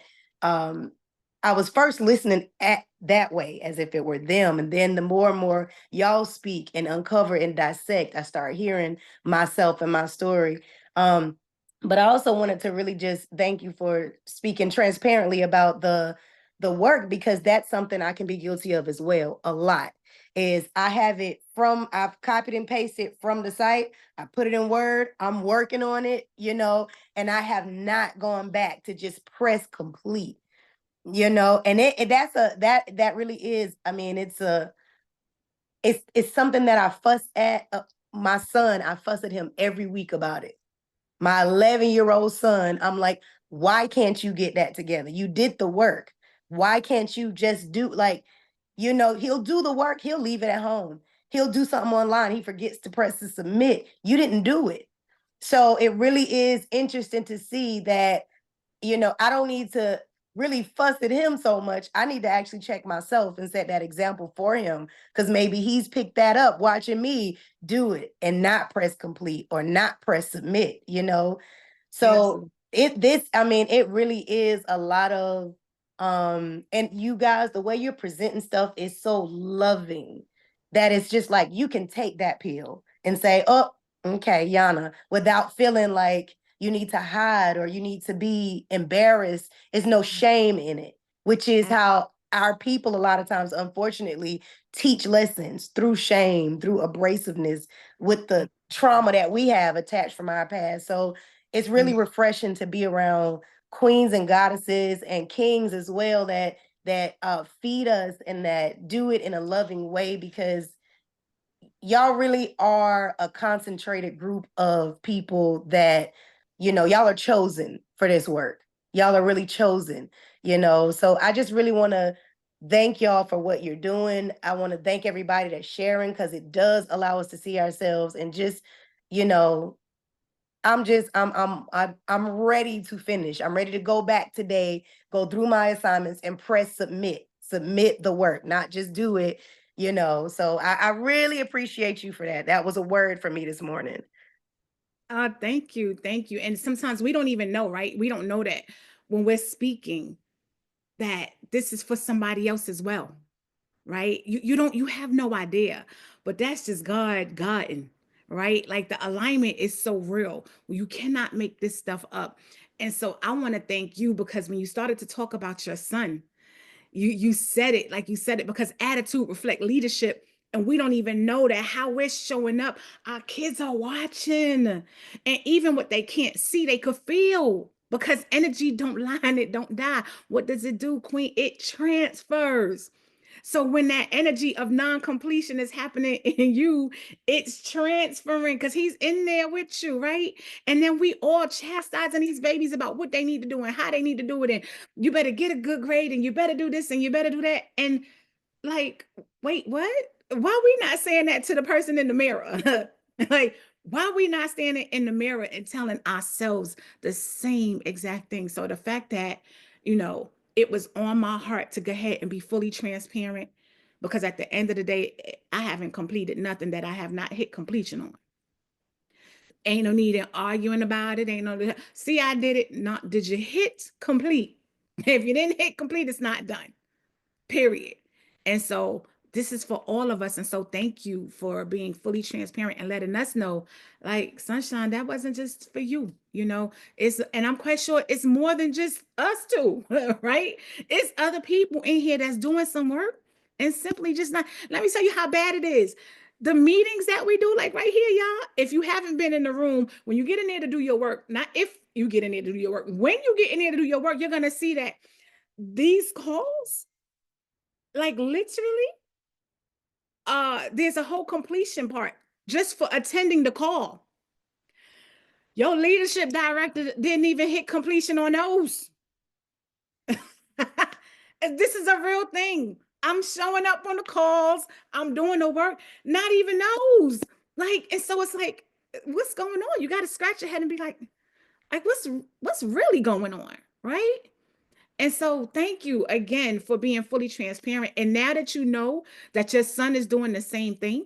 I was first listening at that way as if it were them. And then the more and more y'all speak and uncover and dissect, I start hearing myself and my story. But I also wanted to really just thank you for speaking transparently about the work, because that's something I can be guilty of as well a lot. Is I've copied and pasted from the site, I put it in Word, I'm working on it, and I have not gone back to just press complete, and that really is, I mean, it's something that I fuss at my son. I fuss at him every week about it. My 11-year-old son, I'm like, why can't you get that together? You did the work. Why can't you just do, like, he'll do the work, he'll leave it at home. He'll do something online, he forgets to press to submit. You didn't do it. So it really is interesting to see that, I don't need to really fuss at him so much. I need to actually check myself and set that example for him, because maybe he's picked that up watching me do it and not press complete or not press submit, So it really is a lot of, and you guys, the way you're presenting stuff is so loving that it's just like you can take that pill and say, oh, okay, Yana, without feeling like you need to hide or you need to be embarrassed. There's no shame in it, which is how our people a lot of times, unfortunately, teach lessons through shame, through abrasiveness, with the trauma that we have attached from our past. So it's really refreshing to be around queens and goddesses and kings as well that feed us and that do it in a loving way, because y'all really are a concentrated group of people that, y'all are chosen for this work. Y'all are really chosen, So I just really want to thank y'all for what you're doing. I want to thank everybody that's sharing, because it does allow us to see ourselves and just, I'm ready to finish. I'm ready to go back today, go through my assignments and press submit the work, not just do it, So I really appreciate you for that. That was a word for me this morning. Thank you. Thank you. And sometimes we don't even know, right? We don't know that when we're speaking that this is for somebody else as well, right? You have no idea, but that's just God, right? Like the alignment is so real. You cannot make this stuff up. And so I want to thank you, because when you started to talk about your son, you said it like you said it, because attitude reflect leadership. And we don't even know that how we're showing up. Our kids are watching. And even what they can't see, they could feel, because energy don't lie and it don't die. What does it do, Queen? It transfers. So when that energy of non-completion is happening in you, it's transferring, because he's in there with you, right? And then we all chastising these babies about what they need to do and how they need to do it. And you better get a good grade and you better do this and you better do that. And like, wait, what? Why are we not saying that to the person in the mirror? Like, why are we not standing in the mirror and telling ourselves the same exact thing? So the fact that, it was on my heart to go ahead and be fully transparent, because at the end of the day, I haven't completed nothing that I have not hit completion on. Ain't no need in arguing about it. Ain't no, see, I did it. Not, did you hit complete? If you didn't hit complete, it's not done. Period. And so this is for all of us. And so thank you for being fully transparent and letting us know, like, Sunshine, that wasn't just for you, and I'm quite sure it's more than just us two, right? It's other people in here that's doing some work and simply just not. Let me tell you how bad it is. The meetings that we do, like right here, y'all, if you haven't been in the room, when you get in there to do your work, not if you get in there to do your work, when you get in there to do your work, you're going to see that these calls, like literally, there's a whole completion part just for attending the call. Your leadership director didn't even hit completion on those. This is a real thing. I'm showing up on the calls, I'm doing the work, not even those. Like, and so it's like, what's going on? You got to scratch your head and be like, what's really going on, right? And so thank you again for being fully transparent. And now that you know that your son is doing the same thing,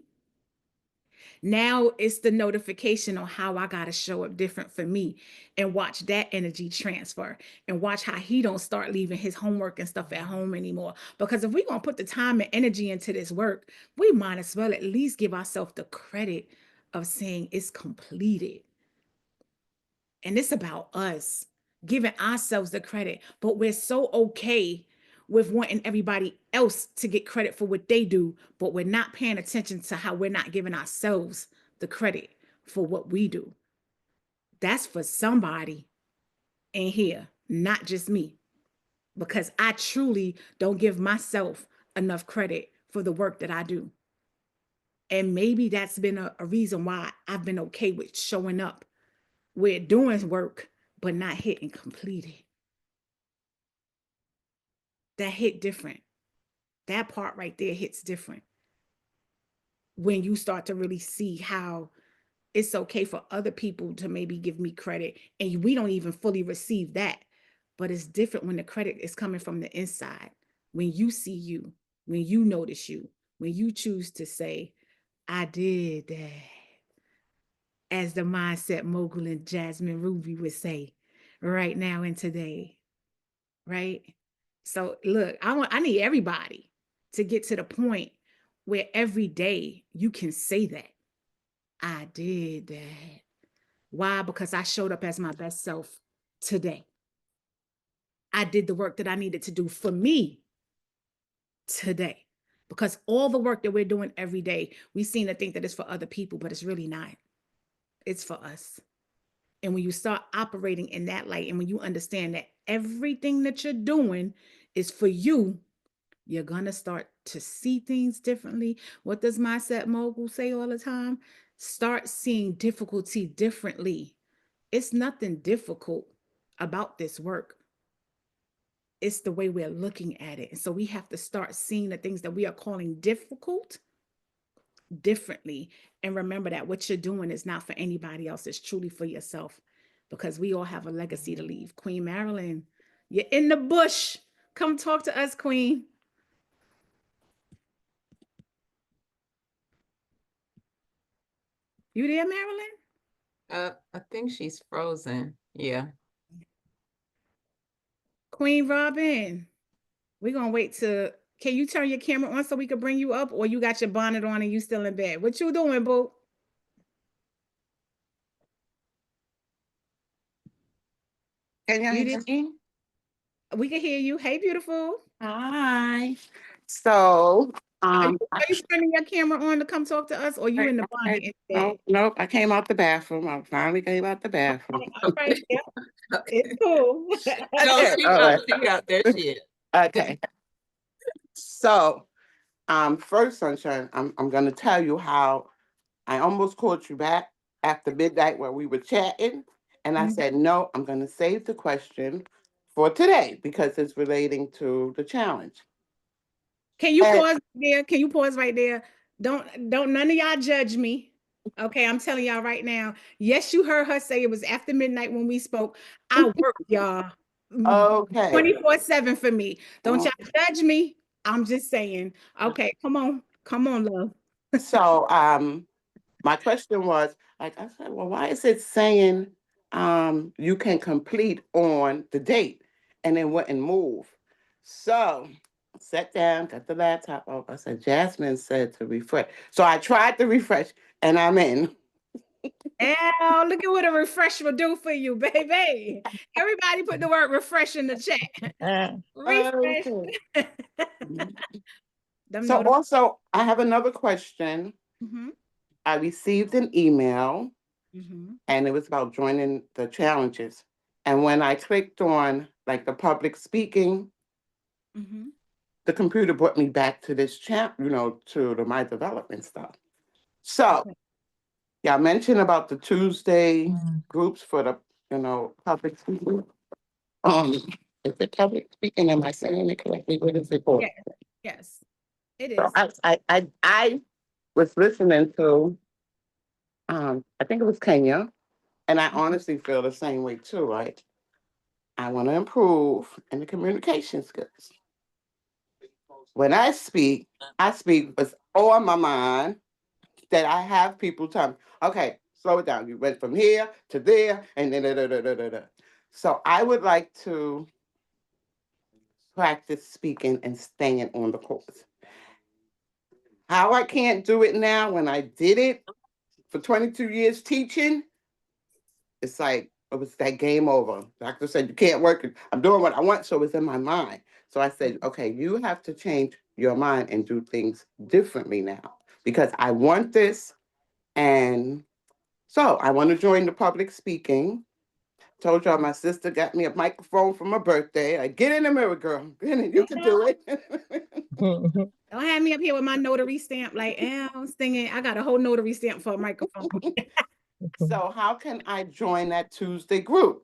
Now it's the notification on how I got to show up different for me, and watch that energy transfer, and watch how he don't start leaving his homework and stuff at home anymore. Because if we're going to put the time and energy into this work, we might as well at least give ourselves the credit of saying it's completed. And it's about us giving ourselves the credit, but we're so okay with wanting everybody else to get credit for what they do, but we're not paying attention to how we're not giving ourselves the credit for what we do. That's for somebody in here, not just me, because I truly don't give myself enough credit for the work that I do. And maybe that's been a reason why I've been okay with showing up. We're doing work, but not hitting completed. That hit different. That part right there hits different. When you start to really see how it's okay for other people to maybe give me credit, and we don't even fully receive that. But it's different when the credit is coming from the inside. When you see you, when you notice you, when you choose to say, I did that. As the mindset mogul and Jasmine Ruby would say, right now and today. Right? So look, I need everybody to get to the point where every day you can say that. I did that. Why? Because I showed up as my best self today. I did the work that I needed to do for me today. Because all the work that we're doing every day, we seem to think that it's for other people, but it's really not. It's for us. And when you start operating in that light, and when you understand that everything that you're doing is for you, you're going to start to see things differently. What does Mindset Mogul say all the time? Start seeing difficulty differently. It's nothing difficult about this work. It's the way we're looking at it. And so we have to start seeing the things that we are calling difficult differently. And remember that what you're doing is not for anybody else. It's truly for yourself, because we all have a legacy to leave. Queen Marilyn, you're in the bush. Come talk to us, Queen. You there, Marilyn? I think she's frozen. Yeah. Queen Robin, we're gonna wait to. Can you turn your camera on so we can bring you up, or you got your bonnet on and you still in bed? What you doing, boo? Can y'all hear me? We can hear you. Hey, beautiful. Hi. So, Are you turning your camera on to come talk to us, or you in the bonnet instead? Nope. I came out the bathroom. I finally came out the bathroom. All right, yeah. It's cool. No, she out there. She is. Okay. So, first, Sunshine, I'm going to tell you how I almost called you back after midnight when we were chatting, and I said, no, I'm going to save the question for today because it's relating to the challenge. Can you pause there? Can you pause right there? Don't none of y'all judge me. Okay, I'm telling y'all right now. Yes, you heard her say it was after midnight when we spoke. I work, y'all. Okay. 24/7 for me. Don't y'all judge me. I'm just saying. Okay, come on, love. So, my question was, like I said, well, why is it saying you can complete on the date, and it wouldn't move? So I sat down, got the laptop up. I said, Jasmine said to refresh. So I tried to refresh, and I'm in. Oh, look at what a refresh will do for you, baby. Everybody put the word refresh in the chat. Refresh. So also, I have another question. Mm-hmm. I received an email, Mm-hmm. and it was about joining the challenges. And when I clicked on like the public speaking, the computer brought me back to this chat, to the My Development stuff. So, y'all mentioned about the Tuesday groups for the, public speaking. Is it public speaking? Am I saying it correctly? What is it called? Yes, it is. So I was listening to, I think it was Kenya, and I honestly feel the same way too, right? I want to improve in the communication skills. When I speak with all my mind, that I have people tell me, okay, slow it down. You went from here to there, and then da, da, da, da, da, da. So I would like to practice speaking and staying on the course. How I can't do it now when I did it for 22 years teaching, it's like it was that game over. Doctor said you can't work it. I'm doing what I want, so it's in my mind. So I said, okay, you have to change your mind and do things differently now because I want this, and so I want to join the public speaking. Told y'all my sister got me a microphone for my birthday. Like, get in the mirror, girl. Get in, you can do it. Don't have me up here with my notary stamp, like, I'm singing. I got a whole notary stamp for a microphone. So how can I join that Tuesday group?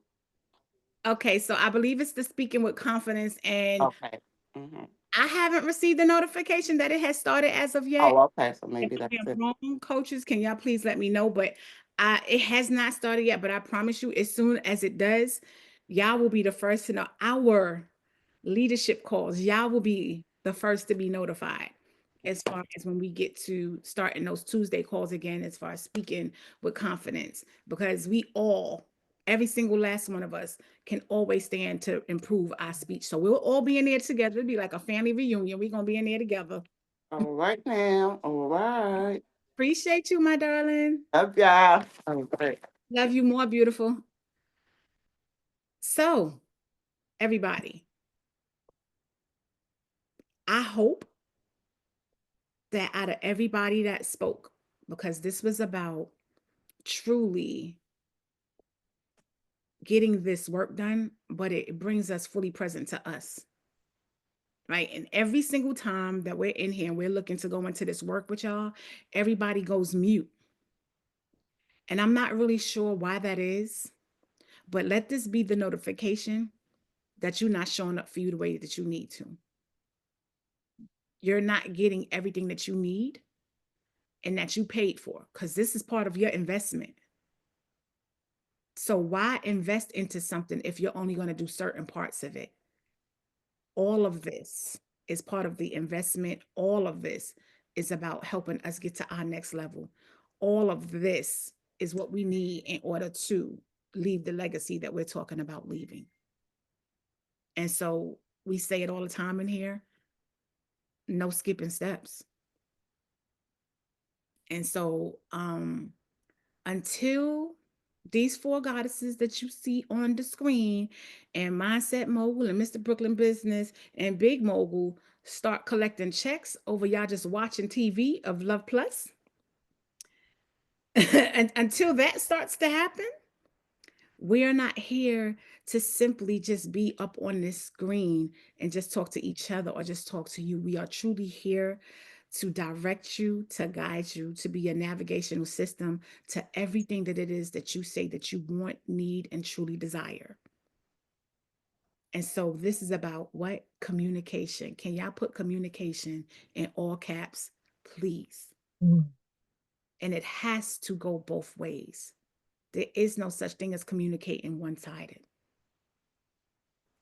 Okay, so I believe it's the Speaking with Confidence, and Okay. Mhm. I haven't received the notification that it has started as of yet. Oh, okay. So maybe If that's I'm it. wrong, coaches, can y'all please let me know? But it has not started yet, but I promise you, as soon as it does, y'all will be the first to know. Our leadership calls, y'all will be the first to be notified as far as when we get to starting those Tuesday calls again, as far as speaking with confidence, because we all, every single last one of us, can always stand to improve our speech. So we'll all be in there together. It'll be like a family reunion. We're going to be in there together. All right now. All right. Appreciate you, my darling. Love y'all. All right. Love you more, beautiful. So, everybody, I hope that out of everybody that spoke, because this was about truly getting this work done, but it brings us fully present to us, right? And every single time that we're in here and we're looking to go into this work with y'all, everybody goes mute. And I'm not really sure why that is, but let this be the notification that you're not showing up for you the way that you need to. You're not getting everything that you need and that you paid for, because this is part of your investment. So why invest into something if you're only going to do certain parts of it? All of this is part of the investment. All of this is about helping us get to our next level. All of this is what we need in order to leave the legacy that we're talking about leaving. And so we say it all the time in here, no skipping steps. And so until these four goddesses that you see on the screen and Mindset Mogul and Mr. Brooklyn Business and Big Mogul start collecting checks over y'all just watching TV of Love Plus, and until that starts to happen, we're not here to simply just be up on this screen and just talk to each other or just talk to you. We are truly here to direct you, to guide you, to be a navigational system to everything that it is that you say that you want, need, and truly desire. And so this is about what? Communication. Can y'all put communication in all caps, please? And it has to go both ways. There is no such thing as communicating one-sided.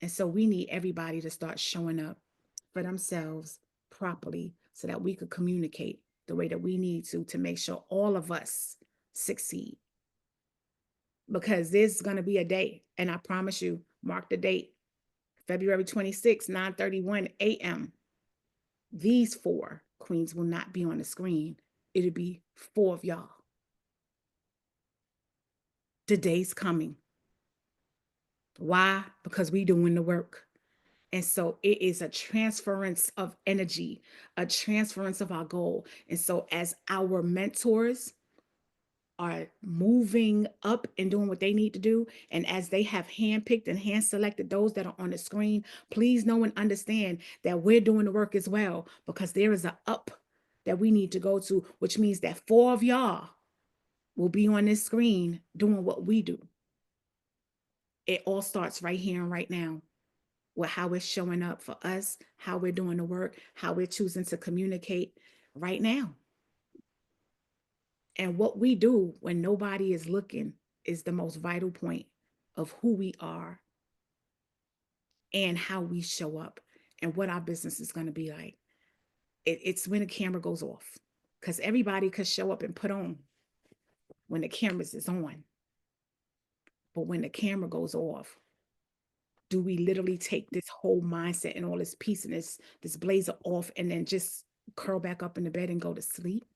And so we need everybody to start showing up for themselves properly so that we could communicate the way that we need to make sure all of us succeed. Because there's going to be a day, and I promise you, mark the date, February 26, 9:31 a.m. These four queens will not be on the screen. It'll be four of y'all. The day's coming. Why? Because we doing the work. And so it is a transference of energy, a transference of our goal. And so as our mentors are moving up and doing what they need to do, and as they have handpicked and hand selected those that are on the screen, please know and understand that we're doing the work as well, because there is an up that we need to go to, which means that four of y'all will be on this screen doing what we do. It all starts right here and right now with how we're showing up for us, how we're doing the work, how we're choosing to communicate right now. And what we do when nobody is looking is the most vital point of who we are and how we show up and what our business is going to be like. It's when the camera goes off, because everybody could show up and put on when the cameras is on. But when the camera goes off, do we literally take this whole mindset and all this peace and this blazer off and then just curl back up in the bed and go to sleep?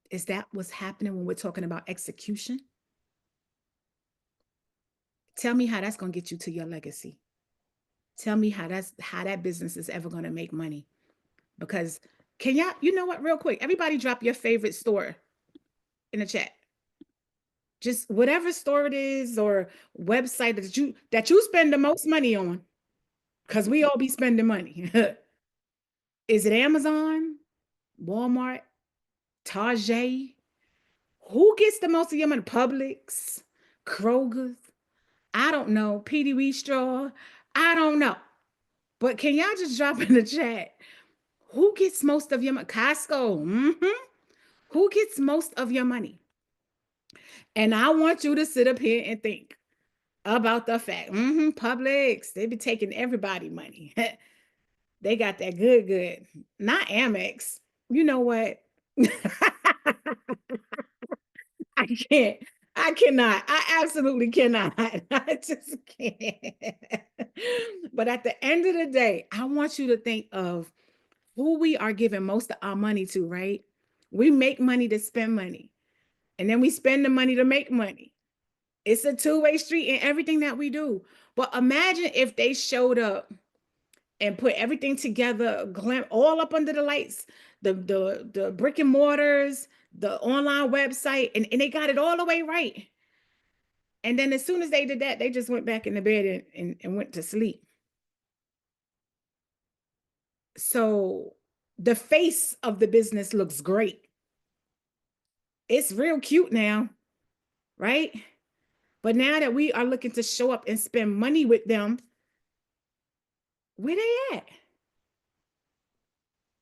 Is that what's happening when we're talking about execution? Tell me how that's going to get you to your legacy. Tell me how that business is ever going to make money. Because can y'all, you know what, real quick, everybody drop your favorite store in the chat. Just whatever store it is or website that you spend the most money on, because we all be spending money. Is it Amazon, Walmart, Target? Who gets the most of your money? Publix, Kroger's? I don't know. Petey Wee Straw? I don't know. But can y'all just drop in the chat? Who gets most of your money? Costco. Who gets most of your money? And I want you to sit up here and think about the fact, Publix, they be taking everybody money. They got that good. Not Amex. You know what? I cannot. I absolutely cannot. I just can't. But at the end of the day, I want you to think of who we are giving most of our money to, right? We make money to spend money, and then we spend the money to make money. It's a two-way street in everything that we do. But imagine if they showed up and put everything together, all up under the lights, the brick and mortars, the online website, and they got it all the way right. And then as soon as they did that, they just went back in the bed and went to sleep. So the face of the business looks great. It's real cute now, right? But now that we are looking to show up and spend money with them, where they at?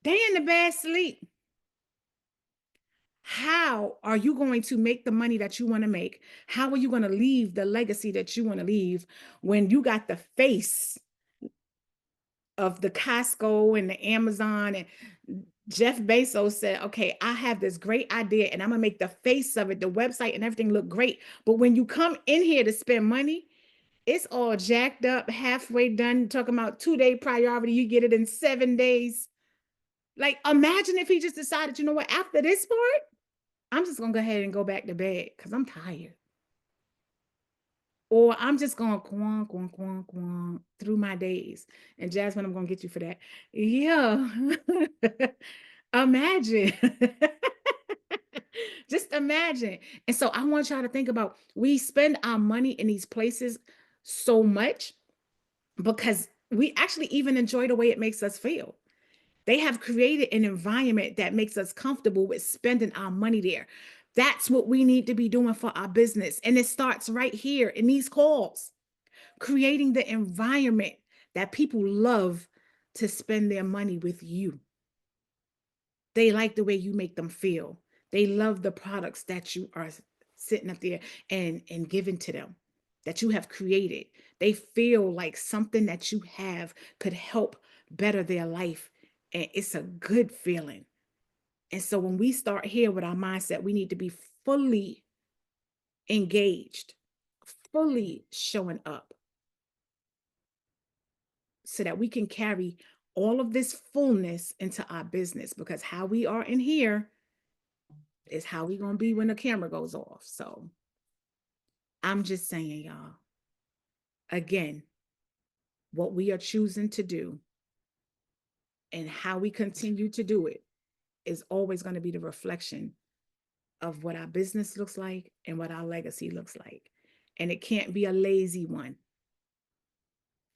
They in the bad sleep. How are you going to make the money that you want to make? How are you going to leave the legacy that you want to leave when you got the face of the Costco and the Amazon? And Jeff Bezos said, okay, I have this great idea and I'm going to make the face of it, the website and everything look great. But when you come in here to spend money, it's all jacked up, halfway done, talking about 2-day priority. You get it in 7 days. Like, imagine if he just decided, you know what, after this part, I'm just going to go ahead and go back to bed because I'm tired. Or I'm just going to through my days. And Jasmine, I'm going to get you for that. Yeah. Imagine. Just imagine. And so I want y'all to think about, we spend our money in these places so much because we actually even enjoy the way it makes us feel. They have created an environment that makes us comfortable with spending our money there. That's what we need to be doing for our business. And it starts right here in these calls, creating the environment that people love to spend their money with you. They like the way you make them feel. They love the products that you are sitting up there and giving to them, that you have created. They feel like something that you have could help better their life. And it's a good feeling. And so when we start here with our mindset, we need to be fully engaged, fully showing up so that we can carry all of this fullness into our business, because how we are in here is how we're going to be when the camera goes off. So I'm just saying, y'all, again, what we are choosing to do and how we continue to do it is always going to be the reflection of what our business looks like and what our legacy looks like. And it can't be a lazy one.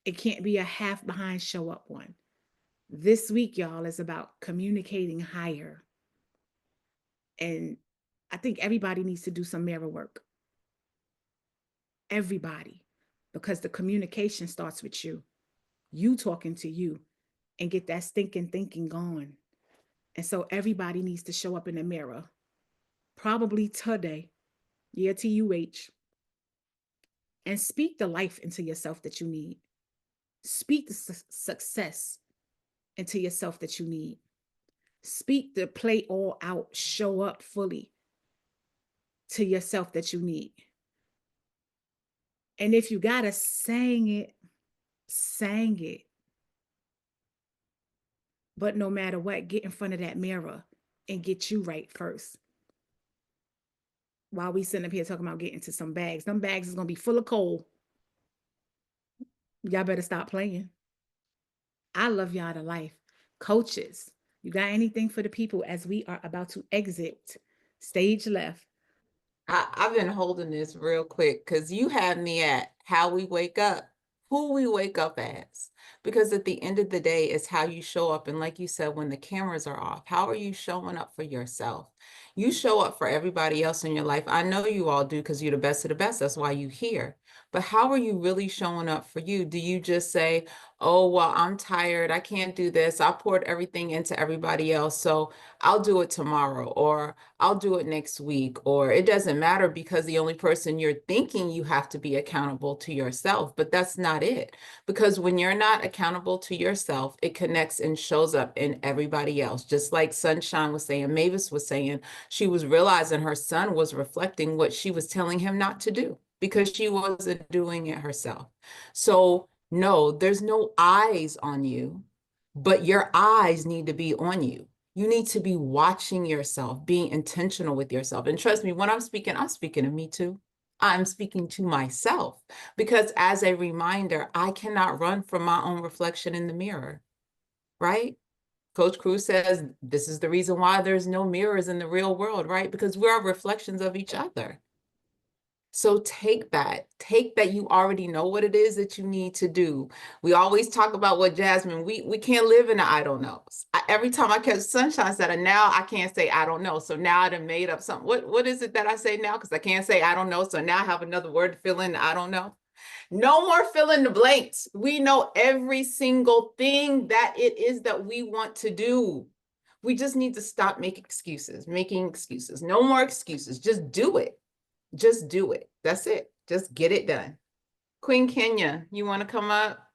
It can't be a half behind show up one. This week, y'all, is about communicating higher. And I think everybody needs to do some mirror work. Everybody, because the communication starts with you. You talking to you and get that stinking thinking gone. And so everybody needs to show up in the mirror, probably today, TUH, and speak the life into yourself that you need. Speak the success into yourself that you need. Speak the play all out, show up fully to yourself that you need. And if you gotta sang it. But no matter what, get in front of that mirror and get you right first. While we sitting up here talking about getting to some bags, them bags is gonna be full of coal. Y'all better stop playing. I love y'all to life. Coaches, you got anything for the people as we are about to exit stage left? I've been holding this real quick because you have me at how we wake up, who we wake up as. Because at the end of the day, it's how you show up. And like you said, when the cameras are off, how are you showing up for yourself? You show up for everybody else in your life. I know you all do because you're the best of the best. That's why you're here. But how are you really showing up for you? Do you just say, oh, well, I'm tired. I can't do this. I poured everything into everybody else, so I'll do it tomorrow, or I'll do it next week, or it doesn't matter because the only person you're thinking you have to be accountable to yourself, but that's not it. Because when you're not accountable to yourself, it connects and shows up in everybody else. Just like Sunshine was saying, Mavis was saying, she was realizing her son was reflecting what she was telling him not to do because she wasn't doing it herself. So no, there's no eyes on you, but your eyes need to be on you. You need to be watching yourself, being intentional with yourself. And trust me, when I'm speaking to me too. I'm speaking to myself because as a reminder, I cannot run from my own reflection in the mirror, right? Coach Cruz says this is the reason why there's no mirrors in the real world, right? Because we are reflections of each other. So take that you already know what it is that you need to do. We always talk about what Jasmine, we can't live in the I don't knows. Every time I catch Sunshine said, and now I can't say I don't know. So now I done made up something. What is it that I say now? Because I can't say I don't know. So now I have another word to fill in I don't know. No more fill in the blanks. We know every single thing that it is that we want to do. We just need to stop making excuses. No more excuses. Just do it. Just do it. That's it. Just get it done. Queen Kenya, you want to come up?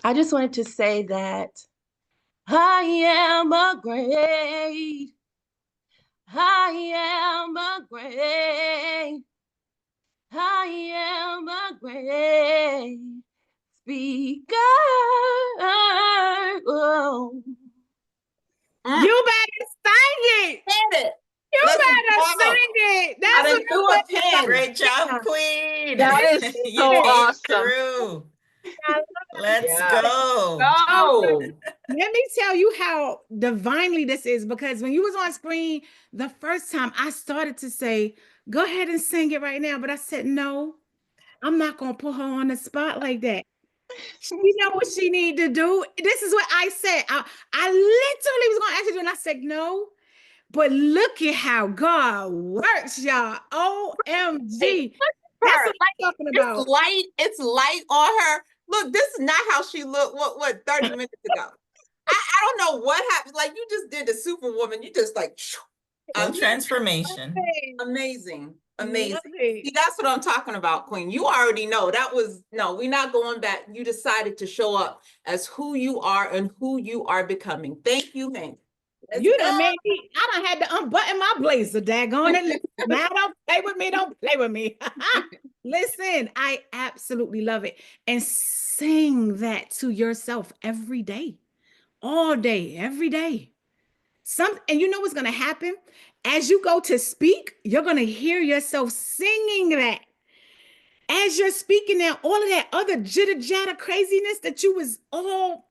I just wanted to say that I am a great speaker. Oh. You better sing it. Hit it. You better sing it. That's what do a pen. Great job, Queen. That is so awesome. Through. Let's go. Go. Let me tell you how divinely this is, because when you was on screen the first time, I started to say, go ahead and sing it right now. But I said, no, I'm not going to put her on the spot like that. She know what she need to do. This is what I said. I literally was going to ask you to do, and I said, no. But look at how God works, y'all. OMG. That's what I'm talking about. It's light on her. Look, this is not how she looked, what 30 minutes ago. I don't know what happened. Like, you just did the Superwoman. You just like, transformation. Amazing. See, that's what I'm talking about, Queen. You already know that was, no, we're not going back. You decided to show up as who you are and who you are becoming. Thank you, man. You done made me, I done had to unbutton my blazer, daggone it. Now don't play with me. Listen, I absolutely love it. And sing that to yourself every day, all day, every day. And you know what's going to happen? As you go to speak, you're going to hear yourself singing that. As you're speaking now, all of that other jitter-jatter craziness that you was all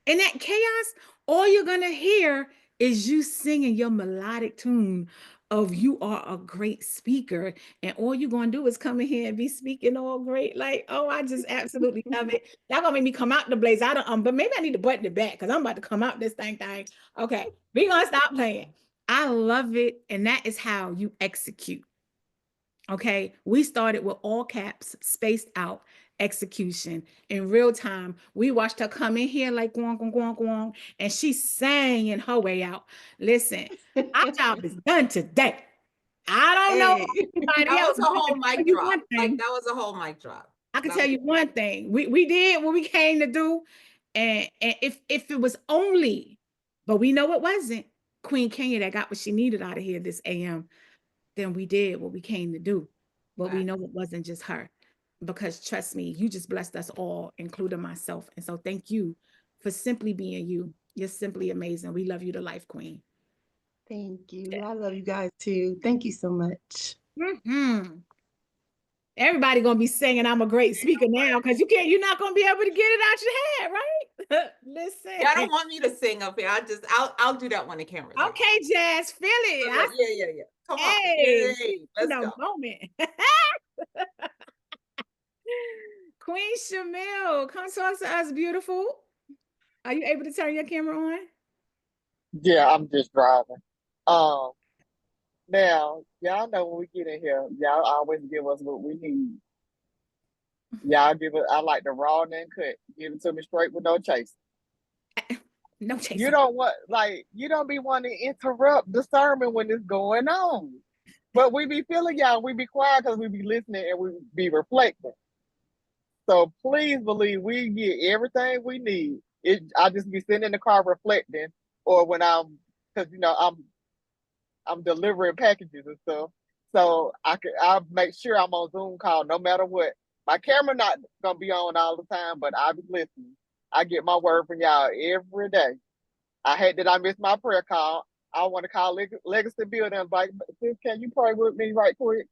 in that chaos, all you're going to hear is you singing your melodic tune of you are a great speaker. And all you're going to do is come in here and be speaking all great. Like, oh, I just absolutely love it. That's going to make me come out the blaze. But maybe I need to button it back because I'm about to come out this thing. Okay, we're going to stop playing. I love it. And that is how you execute. Okay, we started with all caps, spaced out execution in real time. We watched her come in here like gwong, gwong, gwong, gwong, and she sang in her way out. Listen, our job is done today. I don't know anybody else. That was a whole mic drop. Like, that was a whole mic drop. I can tell you one thing. We did what we came to do. And if it was only, but we know it wasn't, Queen Kenya that got what she needed out of here this AM, then we did what we came to do. But we know it wasn't just her, because trust me, you just blessed us all, including myself. And so thank you for simply being you. You're simply amazing. We love you to life, Queen. Thank you. I love you guys too. Thank you so much. Everybody gonna be singing I'm a great speaker now, because you're not gonna be able to get it out your head, right? Listen. Y'all don't want me to sing up here. I'll do that when the camera's on. Okay, Jazz, feel it. Yeah. Come on. Hey, Hey, let's go. Moment. Queen Shamil, come talk to us, beautiful. Are you able to turn your camera on? Yeah, I'm just driving. Now, y'all know when we get in here, y'all always give us what we need. Y'all give it, I like the raw and cut. Give it to me straight with no chase. No chase. You don't be wanting to interrupt the sermon when it's going on. But we be feeling y'all, we be quiet because we be listening and we be reflecting. So please believe we get everything we need. I just be sitting in the car reflecting, or when because I'm delivering packages and stuff. So I'll make sure I'm on Zoom call no matter what. My camera not gonna be on all the time, but I'll be listening. I get my word from y'all every day. I hate that I missed my prayer call. I want to call Legacy Building and like, sis, can you pray with me right quick?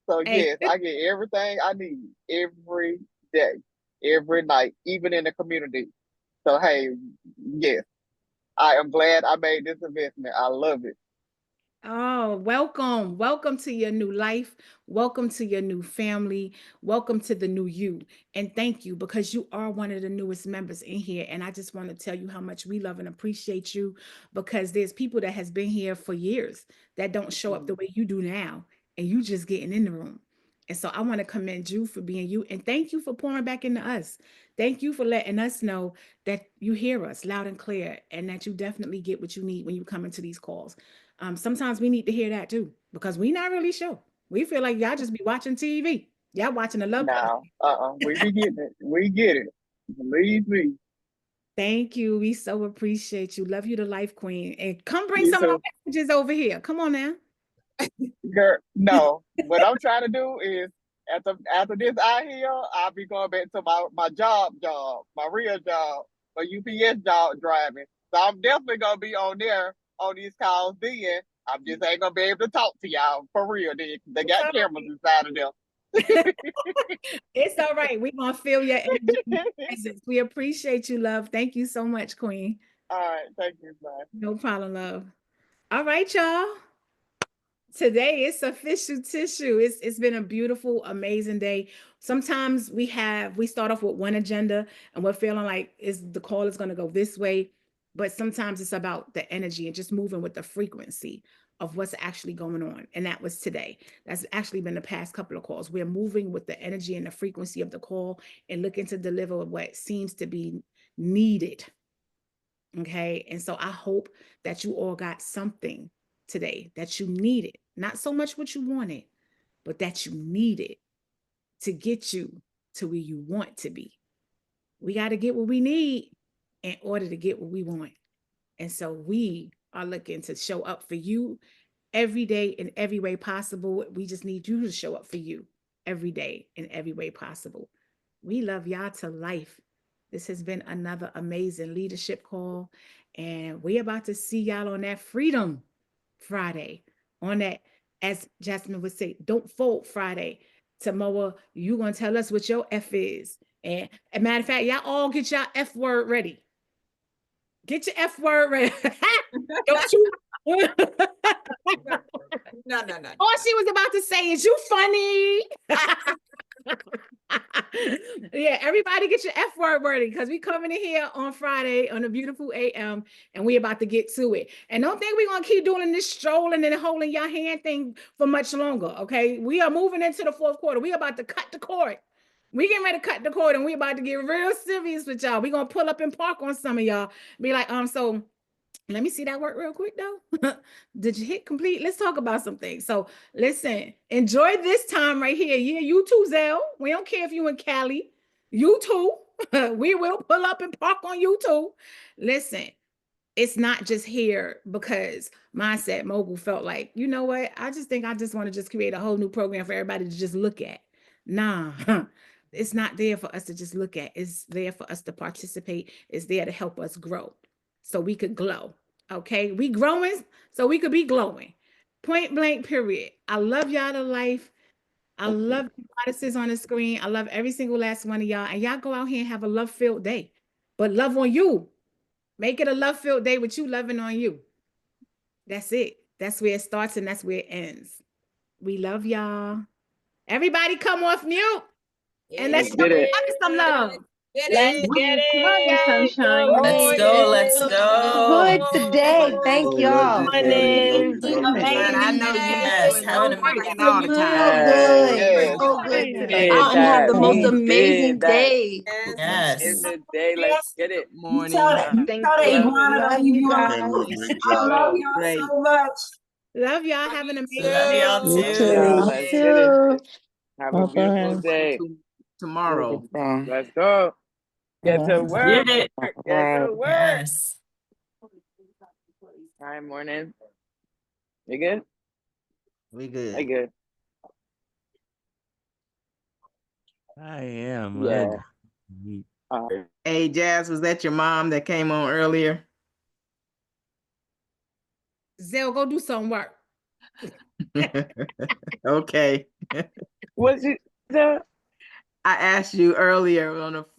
So yes, I get everything I need every day, every night, even in the community. So hey, yes, I am glad I made this investment. I love it. Oh, welcome. Welcome to your new life. Welcome to your new family. Welcome to the new you. And thank you, because you are one of the newest members in here. And I just want to tell you how much we love and appreciate you, because there's people that has been here for years that don't show up the way you do now. And you just getting in the room. And so I want to commend you for being you. And thank you for pouring back into us. Thank you for letting us know that you hear us loud and clear, and that you definitely get what you need when you come into these calls. Sometimes we need to hear that too, because we're not really sure. We feel like y'all just be watching TV. Y'all watching the love. No, we be getting it. We get it. Believe me. Thank you. We so appreciate you. Love you to life, Queen. And come bring some of our messages over here. Come on now. Girl, no. What I'm trying to do is after this out here, I'll be going back to my job, my real job, my UPS job driving. So I'm definitely gonna be on there on these calls then. I'm just ain't gonna be able to talk to y'all for real. They got cameras inside of them. It's all right. We're gonna feel your energy. We appreciate you, love. Thank you so much, Queen. All right, thank you, bye. No problem, love. All right, y'all. Today it's official tissue. It's been a beautiful, amazing day. Sometimes we start off with one agenda and we're feeling like the call is gonna go this way. But sometimes it's about the energy and just moving with the frequency of what's actually going on. And that was today. That's actually been the past couple of calls. We're moving with the energy and the frequency of the call and looking to deliver what seems to be needed. Okay. And so I hope that you all got something today that you needed, not so much what you wanted, but that you needed to get you to where you want to be. We got to get what we need in order to get what we want. And so we are looking to show up for you every day in every way possible. We just need you to show up for you every day in every way possible. We love y'all to life. This has been another amazing leadership call. And we're about to see y'all on that Freedom Friday. On that, as Jasmine would say, Don't Fold Friday. Tomorrow, you're going to tell us what your F is. And as a matter of fact, y'all all get y'all F word ready. Get your F word ready. Don't you? No. All she was about to say is, you funny. Yeah, everybody get your F word ready, because we coming in here on Friday on a beautiful AM, and we about to get to it. And don't think we're going to keep doing this strolling and holding your hand thing for much longer, okay? We are moving into the fourth quarter. We about to cut the cord. We getting ready to cut the cord, and we about to get real serious with y'all. We gonna pull up and park on some of y'all. Be like, so let me see that work real quick though. Did you hit complete? Let's talk about some things. So listen, enjoy this time right here. Yeah, you too, Zell. We don't care if you in Cali. You too. We will pull up and park on you too. Listen, it's not just here because Mindset Mogul felt like, you know what? I just think I just want to just create a whole new program for everybody to just look at. Nah, it's not there for us to just look at. It's there for us to participate. It's there to help us grow so we could glow. Okay, we growing so we could be glowing. Point blank, period. I love y'all to life. I love the goddesses on the screen. I love every single last one of y'all. And y'all go out here and have a love-filled day. But love on you. Make it a love-filled day with you loving on you. That's it. That's where it starts and that's where it ends. We love y'all. Everybody come off mute. And let's get it. some love. Let's get it, sunshine. Let's go. Let's go. Good today. Thank y'all. Morning. I know you Yes, have an amazing So day. good. So good today. Y'all gonna have the most We amazing did that. day. Yes. In the day, let's get it. Morning. Thank you. Love you guys. I love y'all so much. Love y'all. Have an amazing Love day. y'all You too. too. Let's get it. Have a beautiful Bye-bye. day. Tomorrow. Let's go. Get to work. Get it. Get to work. Yes. Hi, morning. You good? We good. I good. I am. Yeah. Hey, Jazz, was that your mom that came on earlier? Zell, go do some work. Okay. What's it? I asked you earlier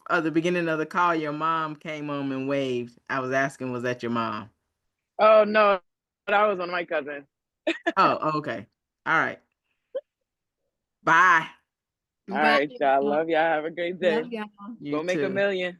on the beginning of the call, your mom came on and waved. I was asking, was that your mom? Oh, no. That was one of my cousins. Oh, okay. All right. Bye. All right, y'all. Love y'all. Have a great day. Love y'all. You Go make too. $1 million.